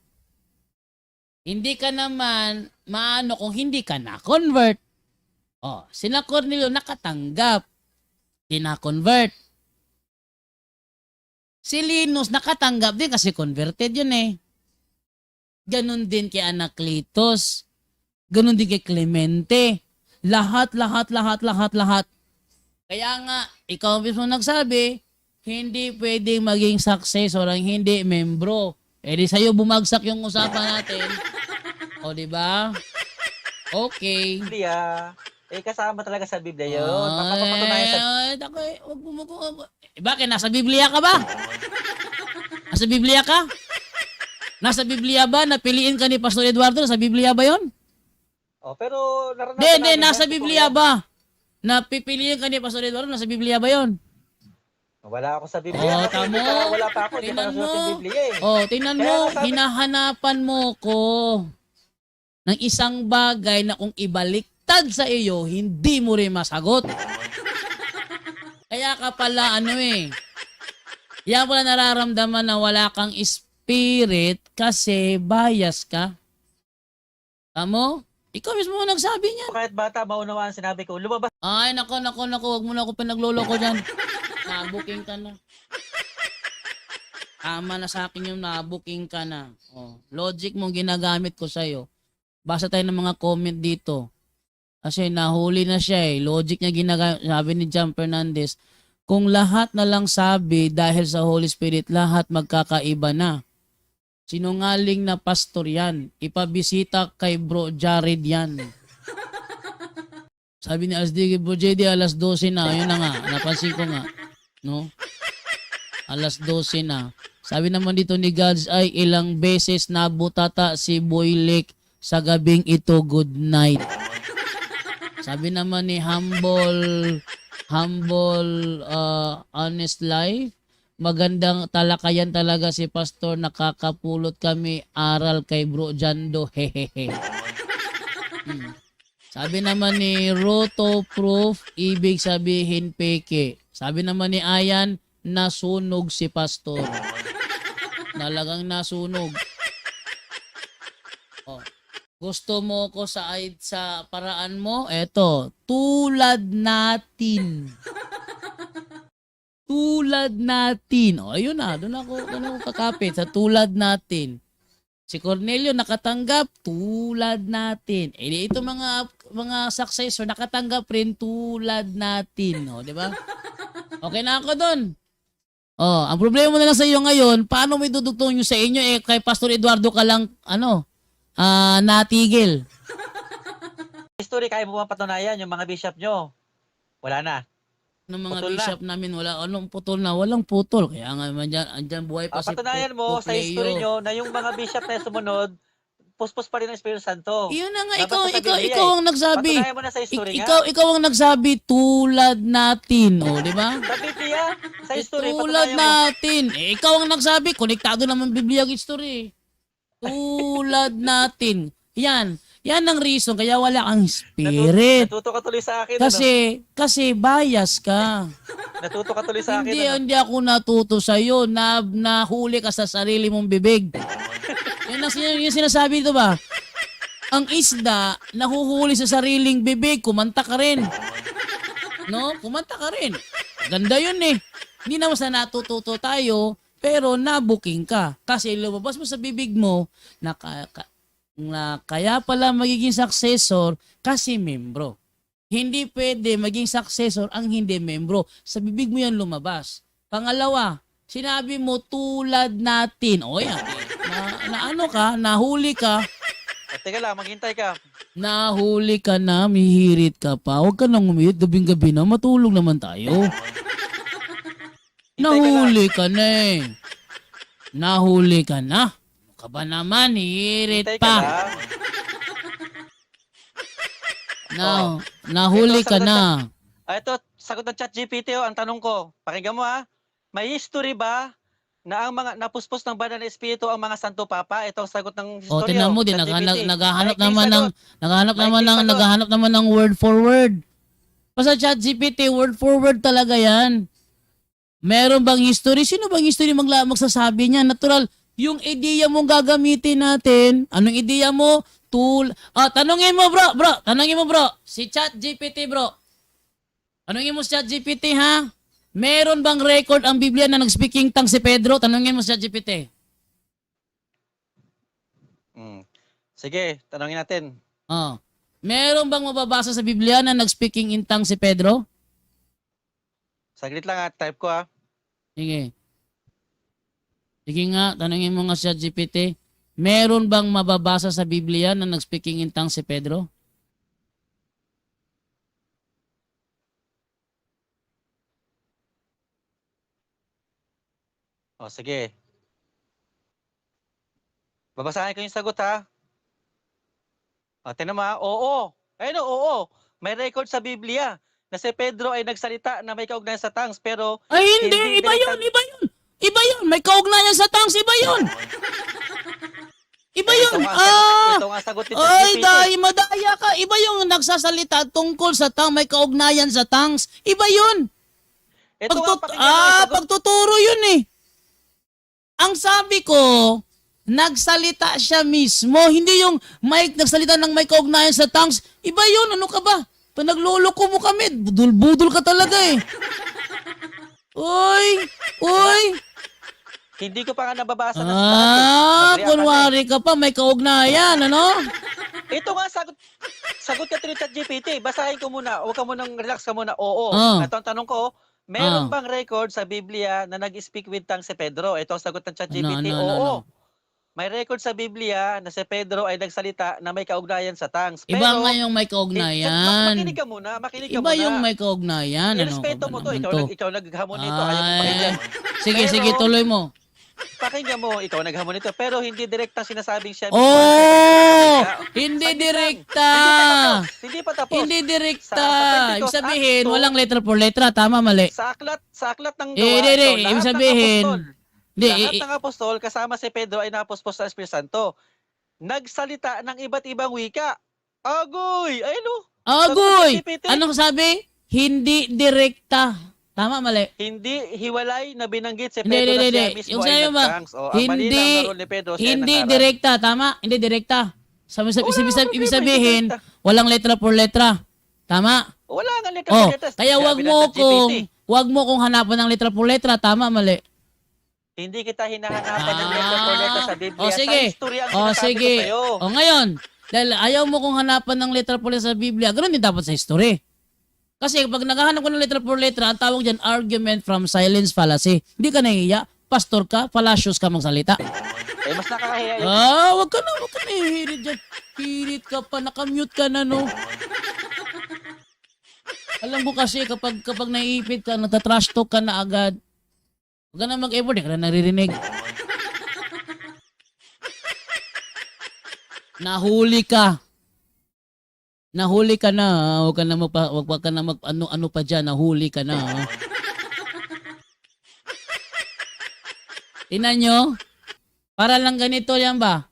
Hindi ka naman maano kung hindi ka na-convert. Oh, sina Cornelio nakatanggap. Kina-convert. Si Linus nakatanggap din kasi converted yun eh. Ganon din kay Anacletus. Ganon din kay Clemente. Lahat. Kaya nga, ikaw mismo nagsabi, hindi pwedeng maging successor ang hindi membro. Eh di sa'yo bumagsak yung usapan natin. O di ba? Okay. Hindi kasama talaga sa Biblia yun. Papapatunayan sa... Bakit? Nasa Biblia ka ba? Nasa Biblia ka? Nasa Biblia ba? Napiliin ka ni Pastor Eduardo? Nasa Biblia ba yon? Pero naranasan Hindi, namin nasa yan, Biblia totoo yan. ba? Napipiliin ka ni Pastor Eduardo? Nasa Biblia ba yon? Wala ako sa Biblia. Kasi tamo. wala pa ako. Hindi pa Tingnan nasulat mo. yung Biblia eh. Tingnan Kaya mo, nga sabi- hinahanapan mo ko ng isang bagay na kung ibaliktad sa iyo, hindi mo rin masagot. Kaya ka pala, yan pala nararamdaman na wala kang spirit kasi bias ka. Tamo? Ikaw mismo ang nagsabi niyan. Kahit bata, maunawaan sinabi ko, lumabas Ay, nako, wag mo na ako pinagloloko dyan. Nabuking ka na. Tama na sa akin yung nabuking ka na. Logic mong ginagamit ko sa'yo. Basa tayo ng mga comment dito. Kasi nahuli na siya eh. Logic niya ginagamit. Sabi ni John Fernandez, kung lahat na lang sabi dahil sa Holy Spirit, lahat magkakaiba na. Sinungaling na pastor yan. Ipabisita kay Bro Jared yan. Sabi ni Asdig, Bro JD, alas 12 na. Ayun na nga. Napansin ko nga. No? Alas 12 na. Sabi naman dito ni Gods ay ilang beses nabutata si Boylik sa gabing ito. Good night. Sabi naman ni Humble Honest Life, magandang talakayan talaga si Pastor, nakakapulot kami aral kay Bro Jando. Hehehe. Sabi naman ni Roto Proof, ibig sabihin peke. Sabi naman ni Ayan, nasunog si Pastor. Talagang nasunog. Gusto mo ko sa paraan mo? Eto, tulad natin. Tulad natin. Ayun na, doon ako kakapit sa tulad natin. Si Cornelio nakatanggap, tulad natin. Ito mga successor nakatanggap rin tulad natin, di ba? Okay na ako doon. Ang problema na lang sa iyo ngayon, paano may dudugtong nyo sa inyo kay Pastor Eduardo ka lang natigil. history, kaya mo ba patunayan yung mga bishop nyo? Wala na. Ng mga Putol na. bishop namin, walang putol na, walang putol. Kaya nga, andyan buhay pa si Patunayan mo Pope sa history Leo. nyo na yung mga bishop na sumunod, puspos pa rin ng Espiritu Santo. Iyon na nga, Dapat sa Biblia ikaw ang nagsabi. Patunayan mo na sa history nga. Ikaw ang nagsabi, tulad natin. Di ba? Sa Biblia, sa history, Tulad patunayan mo. natin. Ikaw ang nagsabi, konektado naman Biblia ang history. Tulad natin. Yan ang reason kaya wala kang spirit. Natuto ka tuloy sa akin. Kasi bias ka. Natuto ka tuloy sa akin. Hindi, ano? hindi ako natuto sa'yo. Nahuli ka sa sarili mong bibig. Yung sinasabi ito ba? Ang isda, nahuhuli sa sariling bibig. Kumanta ka rin. No? Kumanta ka rin. Ganda yun eh. Hindi naman sa natututo tayo, pero nabuking ka. Kasi lumabas mo sa bibig mo na kaya pala magiging successor kasi membro. Hindi pwede maging successor ang hindi membro. Sa bibig mo yan lumabas. Pangalawa, sinabi mo tulad natin. O yan, ano ka, nahuli ka. Teka lang, maghintay ka. Nahuli ka na, mihirit ka pa. Huwag ka nang umihirit, gabing-gabi na, matulog naman tayo. Nahuli ka na eh. Nahuli ka na. Ano ka ba naman, hihirit Hintay ka pa. lang. Nahuli Ito, ka sagot na. Ito, sagot ng ChatGPT, ang tanong ko. Pakinggan mo ha. May history ba na ang mga napuspos ng banal na espiritu ang mga santo papa? Ito ang sagot ng O, history. tinan mo din, ChatGPT. naghahanap Maikling naman ng, sagot. naghahanap naman ng word for word. Basta ChatGPT, word for word talaga yan. Meron bang history? Sino bang history magsasabi niya? Natural, yung ideya mong gagamitin natin, anong ideya mo? Tanungin mo bro. Tanungin mo bro. Si ChatGPT bro. Tanungin mo si ChatGPT ha? Meron bang record ang Biblia na nag-speaking tongue si Pedro? Tanungin mo si ChatGPT. Sige, tanongin natin. Meron bang mababasa sa Biblia na nag-speaking in tongue si Pedro? Saglit lang ha, type ko ha. Sige. Sige nga, tanungin mo nga si ChatGPT. Meron bang mababasa sa Biblia na nag-speaking in tongue si Pedro? O, sige. Babasahin ko yung sagot ha. O, tinan mo ha. Oo. Ayun o, oo. May record sa Biblia na si Pedro ay nagsalita na may kaugnayan sa tongues pero Ay hindi, iba yun. Iba yun, may kaugnayan sa tongues, iba yun. Iba yun. Ito nga sagot ni Ay, ChatGPT. madaya ka. Iba yung nagsasalita tungkol sa tongue, may kaugnayan sa tongues. Iba yun. Ito nga pakinggan mo yung sagot. Pagtuturo yun eh. Ang sabi ko, nagsalita siya mismo. Hindi yung nagsalita ng may kaugnayan sa tongues. Iba yun, ano ka ba? Panagluloko mo kami. Budul-budul ka talaga eh. Uy. Hindi ko pa nga nababasa na sa Kunwari ka pa, may kaugnayan, ano? Ito nga sagot ka ni ChatGPT. Basahin ko muna. Huwag ka munang relax ka muna. Oo. Ito ang tanong ko. Meron bang record sa Biblia na nag-speak with tongues si Pedro? Ito ang sagot ng ChatGPT. Oo. May record sa Biblia na si Pedro ay nagsalita na may kaugnayan sa tongues. Iba Pero, nga yung may kaugnayan. Makinig ka muna. Iba yung may kaugnayan. Ano Irespeto ka ba mo to. naman Ikaw naghamon nito. Ayaw mo pakinggan. Sige, tuloy mo. Pakinggan mo. Ikaw naghamon nito. Pero hindi direkta sinasabing siya. Hindi direkta. Hindi pa tapos. Hindi direkta. Sa Ibig sabihin, Acto, walang letra por letra. Tama, mali. Sa aklat ng gawa. Hindi. ito, Ibig lahat sabihin, ng apostol, lahat ng apostol, kasama si Pedro ay napospos sa Espiritu Santo. Nagsalita ng iba't ibang wika. Agoy! Ayun o. Agoy! Anong sabi? Hindi direkta. Tama, mali. Hindi hiwalay na binanggit si Pedro na Hindi. siya mismo Yung ay sa'yo ba? nagtangs. Ang mali lang na role ni Pedro siya Hindi nangharap. direkta. Tama? Hindi direkta. Ibig sabihin, walang letra por letra. Tama? Wala nga letra por letra. Kaya wag mo kung hanapan ng letra por letra. Tama, mali. Hindi kita hinahanapan ng letra por letra sa Biblia. Sige. Sa history ang sinasabi Sige. ko sa'yo. Ngayon, dahil ayaw mo kung hanapan ng letra por letra sa Biblia, ganoon din dapat sa history. Kasi pag naghahanap ko ng letra por letra, ang tawag dyan, argument from silence fallacy. Hindi ka nahihiya, pastor ka, fallacious ka magsalita. Mas nakakahiya yun. Wag ka na hihirit dyan. Hirit ka pa, nakamute ka na, no? Alam ko kasi, kapag naiipit ka, nagtatrash talk ka na agad, huwag ka na mag-effort, di ka na naririnig. Nahuli ka. Nahuli ka na. Huwag ka na ano pa dyan. Nahuli ka na. Tingnan nyo. Para lang ganito yan ba?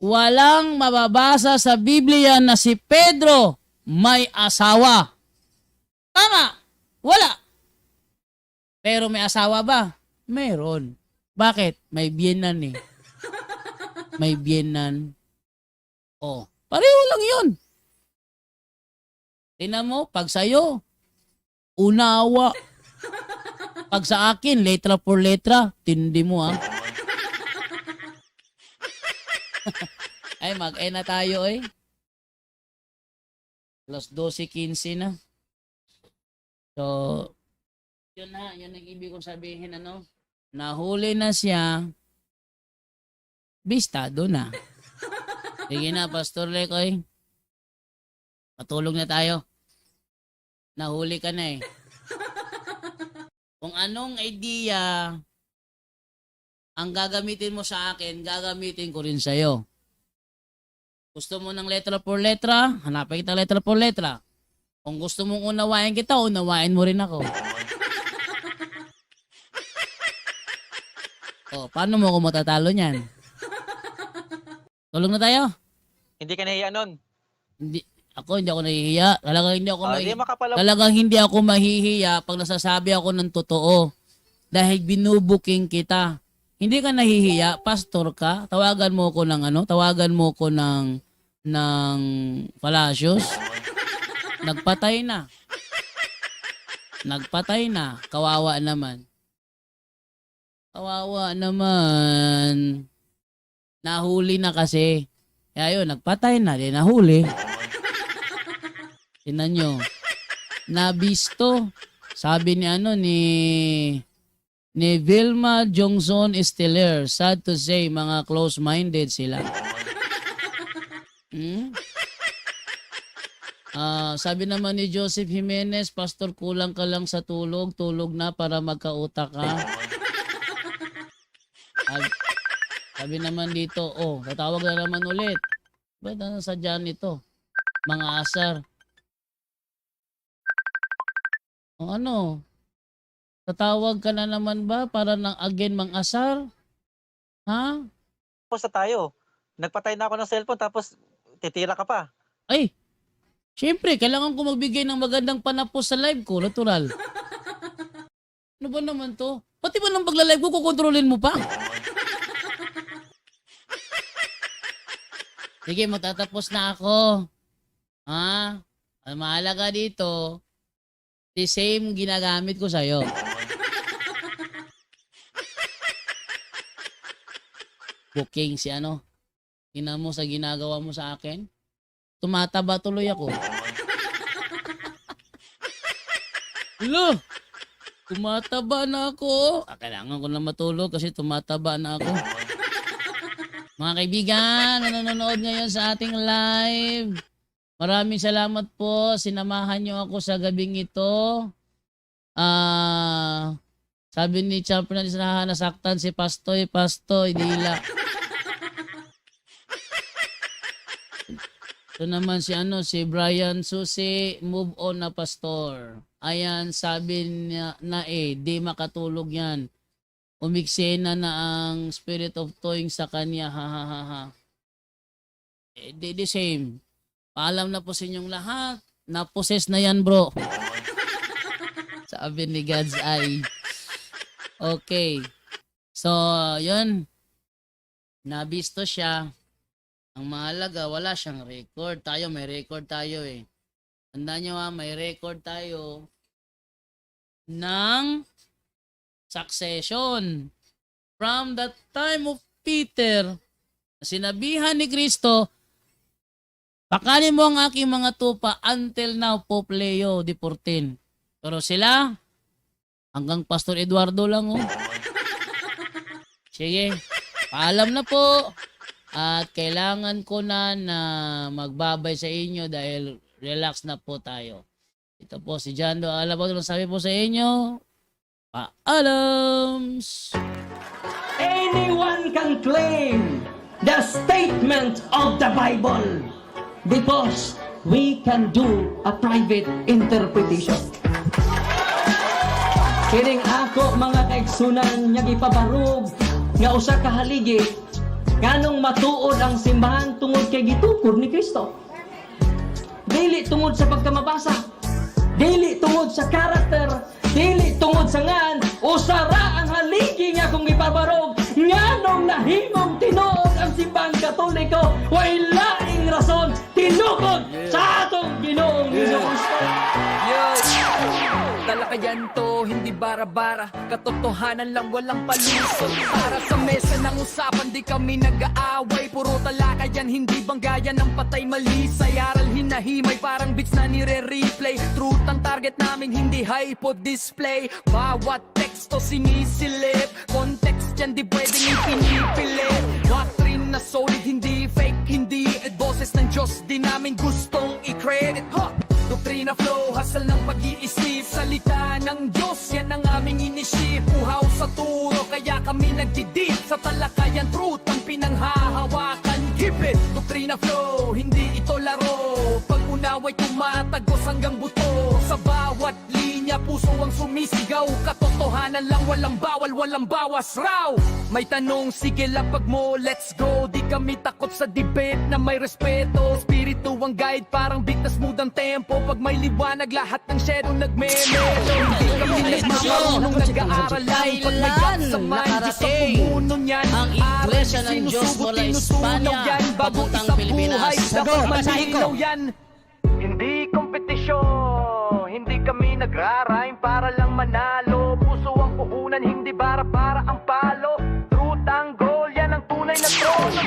Walang mababasa sa Biblia na si Pedro may asawa. Tama. Wala. Pero may asawa ba? Meron. Bakit? May biyenan eh. May biyenan. Oh, pareho lang yun. Tingnan mo, pag sa'yo, unawa. Pag sa akin, letra por letra, tindi mo ha. Ay, mag-end na tayo eh. Alas 12:15 na. So, yun na, yun ang ibig kong sabihin, ano? Nahuli na siya, bistado na. Sige na, Pastor Lekoy. Patulog na tayo. Nahuli ka na eh. Kung anong idea ang gagamitin mo sa akin, gagamitin ko rin sa'yo. Gusto mo ng letra por letra, hanapin kita letra por letra. Kung gusto mong unawain kita, unawain mo rin ako. O, paano mo ako matatalo niyan? Tulog na tayo? Hindi ka nahiya nun. Hindi ako nahihiya. Talagang hindi ako Hindi makapalam. Talagang hindi ako mahihiya pag nasasabi ako ng totoo. Dahil binubuking kita. Hindi ka nahihiya, pastor ka. Tawagan mo ko ng tawagan mo ko ng Palacios. Nagpatay na. Nagpatay na. Kawawa naman. Kawawa naman. Nahuli na kasi. Kaya yun, nagpatay na. Di nahuli. Tingnan nyo. Nabisto. Sabi ni Vilma Jongson Estiller. Sad to say, mga close-minded sila. Sabi naman ni Joseph Jimenez, Pastor, kulang ka lang sa tulog. Tulog na para magkautak ka. Sabi naman dito, tatawag na naman ulit. Ba't sa dyan ito? Mga asar. O ano? Tatawag ka na naman ba para nang again mang asar? Ha? Tapos na tayo. Nagpatay na ako ng cellphone tapos titira ka pa. Ay! Siyempre, kailangan ko magbigay ng magandang panapos sa live ko, natural. Ano ba naman to? Pati ba ng pagla-live ko, kukontrolin mo pa? Sige, matatapos na ako. Ha? Ang mahalaga dito, the same ginagamit ko sa'yo. Booking si ina mo sa ginagawa mo sa akin. Tumataba tuloy ako. Hello! Tumataba na ako. Kailangan ko na matulog kasi tumataba na ako. Mga kaibigan, na nanonood ngayon sa ating live, maraming salamat po. Sinamahan niyo ako sa gabing ito. Sabi ni Champion na nasaktan si Pastoy, dila. Ito naman si Brian Susi, move on na pastor. Ayan, sabi niya di makatulog yan. Umiksena na ang spirit of toying sa kanya, ha. The same. Paalam na po sa inyong lahat. Na-possess na yan, bro. Sabi ni God's Eye. Okay. So, yun. Nabisto siya. Ang mahalaga, wala siyang record. Tayo, may record tayo eh. Tandaan nyo may record tayo ng succession. From the time of Peter, sinabihan ni Kristo, pakanin mo ang aking mga tupa until now, Pope Leo XIV. Pero sila, hanggang Pastor Eduardo lang Sige, paalam na po. At kailangan ko na magbabay sa inyo dahil relax na po tayo. Ito po si Jando. Alam po sabi po sa inyo, paalams! Anyone can claim the statement of the Bible because we can do a private interpretation. Kining ako mga kaigsunan nga gipabarog nga usa ka haligi nganong matuod ang simbahan tungod kay gitukod ni Kristo. Dili tungod sa pagkamabasa, dili tungod sa karakter, dili tungod sa ngan usara ang haligi nga kung ipabarog, nganong nahimong tinuod ang simbang Katoliko, way laing rason, tinukod sa atong Ginoong Hesus. Talakayan to, hindi bara-bara. Katotohanan lang, walang palusot. Para sa mesa ng usapan, di kami nag-aaway. Puro talakayan, hindi banggayan ng patay malisay. Aral hinahimay, parang beats na nire-replay. Truth ang target namin, hindi hypo display. Bawat teksto sinisilip, context yan di pwedeng ipinipilit. Doctrine na solid, hindi fake, hindi boses ng Diyos, di namin gustong i-credit. Doktrina flow, hasal ng pag-iisip, salita ng Diyos, yan ang aming inisip. Uhaw sa turo, kaya kami nagdidip sa talakayan, truth ang pinanghahawakan. Keep it, doktrina flow, hindi ito laro. Pag-unaway tumatagos hanggang buto. Sa bawat linya, puso ang sumisigaw. Katotohanan lang, walang bawal, walang bawas raw. May tanong, sige lapag mo, let's go. Di kami takot sa debate na may respeto. Spiritu ang guide, parang bigtas mood ang tempo. Pag may liwanag, lahat ng shadow nagme-melo. Di kami nagmamarunong nag-aaral lang. Pag may gap sa mind, Diyos ang pumuno niyan. Ang Iglesia ng Diyos mula Espanya, papuntang Pilipinas. Dapat malinaw yan. Hindi kompetisyon, hindi kami nagra-rhyme para lang manalo. Puso ang puhunan, hindi para ang palo. Truth ang goal, yan ang tunay na trono.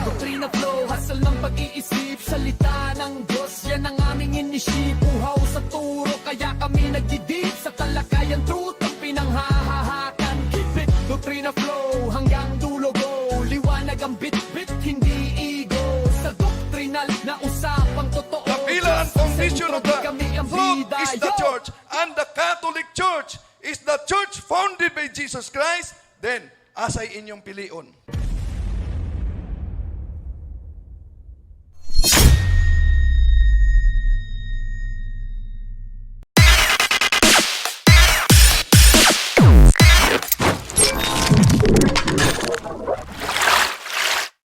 Doktrina flow, hasal ng pag-iisip, salita ng Diyos, yan ang aming inisip. Uhaw sa turo, kaya kami nagdidip sa talakayan. Truth ang pinanghahahakan. Keep it, doktrina flow, hanggang dulo go. Liwanag ang bit-bit, hindi ego. Sa doktrinal na usapang totoo. The pillar and foundation of the Kami ang flock bida, is the yo! church, and the Catholic Church is the church founded by Jesus Christ. Then, asay inyong pilion.